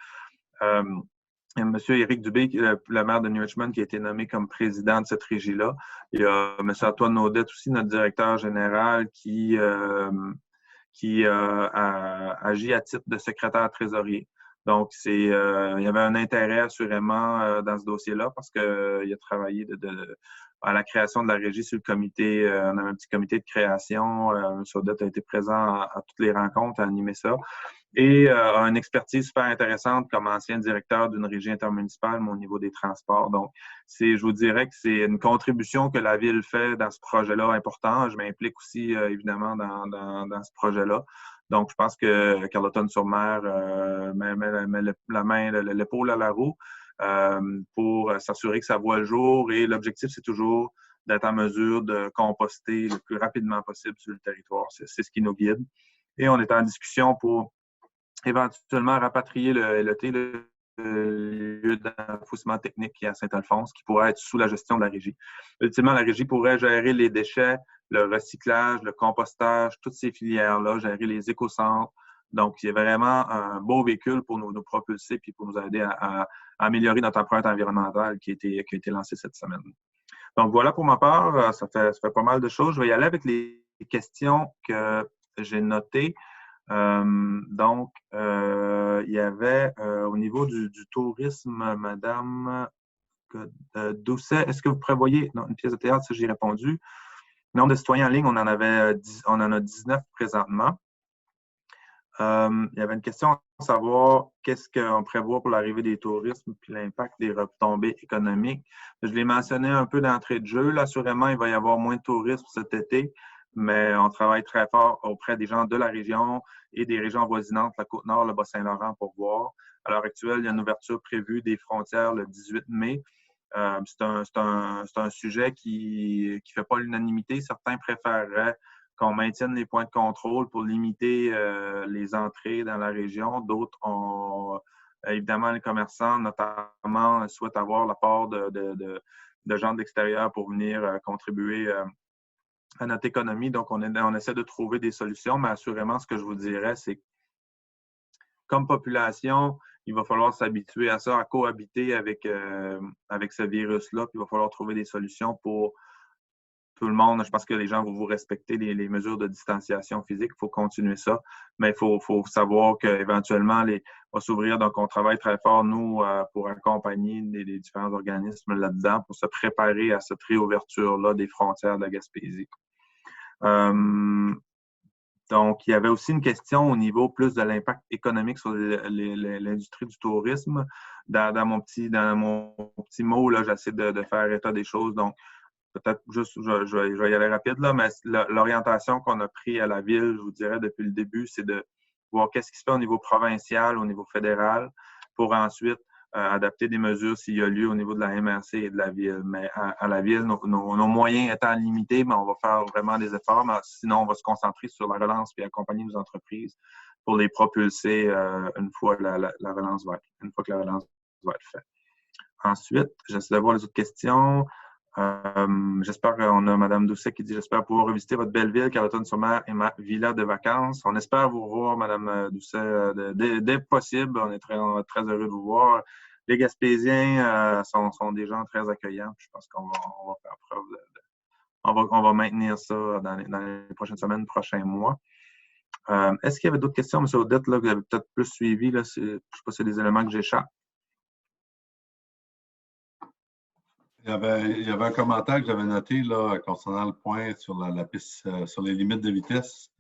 Il y a M. Éric Dubé, le maire de New Richmond, qui a été nommé comme président de cette régie-là. Il y a M. Antoine Naudette aussi, notre directeur général, qui agit à titre de secrétaire trésorier. Donc, il y avait un intérêt assurément dans ce dossier-là parce qu'il a travaillé à la création de la régie sur le comité. On avait un petit comité de création. M. Odette a été présent à toutes les rencontres, a animé ça. Et a une expertise super intéressante comme ancien directeur d'une régie intermunicipale, mais au niveau des transports. Donc, je vous dirais que c'est une contribution que la Ville fait dans ce projet-là important. Je m'implique aussi, évidemment, dans ce projet-là. Donc, je pense que Carleton-sur-Mer met l'épaule à la roue pour s'assurer que ça voit le jour. Et l'objectif, c'est toujours d'être en mesure de composter le plus rapidement possible sur le territoire. C'est ce qui nous guide. Et on est en discussion pour éventuellement rapatrier le LET, le lieu d'enfouissement technique qui est à Saint-Alphonse, qui pourrait être sous la gestion de la régie. Ultimement, la régie pourrait gérer les déchets, le recyclage, le compostage, toutes ces filières-là, gérer les écocentres. Donc, c'est vraiment un beau véhicule pour nous propulser et pour nous aider à améliorer notre empreinte environnementale qui a été lancée cette semaine. Donc, voilà pour ma part. Ça fait pas mal de choses. Je vais y aller avec les questions que j'ai notées. Donc, il y avait au niveau du tourisme, Madame Doucet, est-ce que vous prévoyez une pièce de théâtre? Ça, j'ai répondu. Nombre de citoyens en ligne, on en a 19 présentement. Il y avait une question à savoir qu'est-ce qu'on prévoit pour l'arrivée des touristes puis l'impact des retombées économiques. Je l'ai mentionné un peu d'entrée de jeu. Là, assurément, il va y avoir moins de touristes cet été, mais on travaille très fort auprès des gens de la région et des régions avoisinantes, la Côte-Nord, le Bas-Saint-Laurent, pour voir. À l'heure actuelle, il y a une ouverture prévue des frontières le 18 mai. C'est un sujet qui ne fait pas l'unanimité. Certains préféreraient qu'on maintienne les points de contrôle pour limiter les entrées dans la région. D'autres ont, évidemment, les commerçants, notamment, souhaitent avoir l'apport de gens d'extérieur pour venir contribuer à notre économie. Donc, on essaie de trouver des solutions, mais assurément, ce que je vous dirais, c'est que comme population, il va falloir s'habituer à ça, à cohabiter avec ce virus-là, puis il va falloir trouver des solutions pour tout le monde. Je pense que les gens vont vous respecter les mesures de distanciation physique. Il faut continuer ça, mais il faut savoir qu'éventuellement, va s'ouvrir. Donc, on travaille très fort, nous, pour accompagner les différents organismes là-dedans, pour se préparer à cette réouverture-là des frontières de la Gaspésie. Donc, il y avait aussi une question au niveau plus de l'impact économique sur l'industrie du tourisme. Dans mon petit mot, là, j'essaie de faire état des choses. Donc, peut-être juste, je vais y aller rapide, là, mais l'orientation qu'on a prise à la Ville, je vous dirais, depuis le début, c'est de voir qu'est-ce qui se fait au niveau provincial, au niveau fédéral, pour ensuite adapter des mesures s'il y a lieu au niveau de la MRC et de la Ville. Mais à la Ville, nos moyens étant limités, mais on va faire vraiment des efforts. Mais sinon, on va se concentrer sur la relance et accompagner nos entreprises pour les propulser une fois que la relance va être faite. Ensuite, j'essaie de voir les autres questions. J'espère qu'on a Mme Doucet qui dit « J'espère pouvoir revisiter votre belle ville, Carleton-sur-Mer et ma villa de vacances. » On espère vous revoir, Mme Doucet, dès possible. On est très heureux de vous voir. Les Gaspésiens sont des gens très accueillants. Je pense qu'on va faire preuve on va maintenir ça dans les prochaines semaines, prochains mois. Est-ce qu'il y avait d'autres questions, M. Audette, là, que vous avez peut-être plus suivi? Là, je ne sais pas si c'est des éléments que j'échappe. Il y avait un commentaire que j'avais noté là, concernant le point sur la piste, sur les limites de vitesse,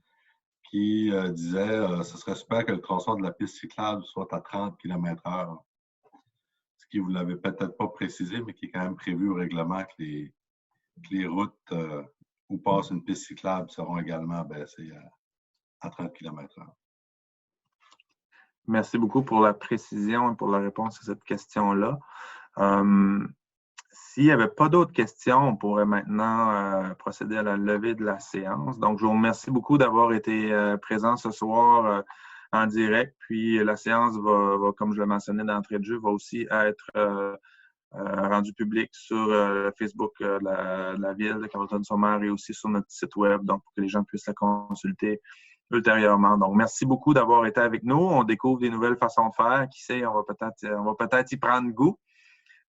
qui disait ce serait super que le tronçon de la piste cyclable soit à 30 km/h. Ce qui, vous ne l'avez peut-être pas précisé, mais qui est quand même prévu au règlement que les routes où passe une piste cyclable seront également baissées à 30 km/h. Merci beaucoup pour la précision et pour la réponse à cette question-là. S'il n'y avait pas d'autres questions, on pourrait maintenant procéder à la levée de la séance. Donc, je vous remercie beaucoup d'avoir été présent ce soir en direct. Puis, la séance va, comme je le mentionnais d'entrée de jeu, va aussi être rendue publique sur Facebook de la Ville de Carleton-sur-Mer et aussi sur notre site web, donc pour que les gens puissent la consulter ultérieurement. Donc, merci beaucoup d'avoir été avec nous. On découvre des nouvelles façons de faire. Qui sait, on va peut-être y prendre goût.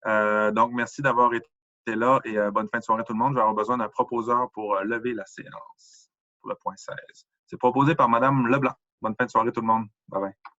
Donc, merci d'avoir été là et bonne fin de soirée tout le monde. Je vais avoir besoin d'un proposeur pour lever la séance pour le point 16. C'est proposé par Mme Leblanc. Bonne fin de soirée tout le monde. Bye bye.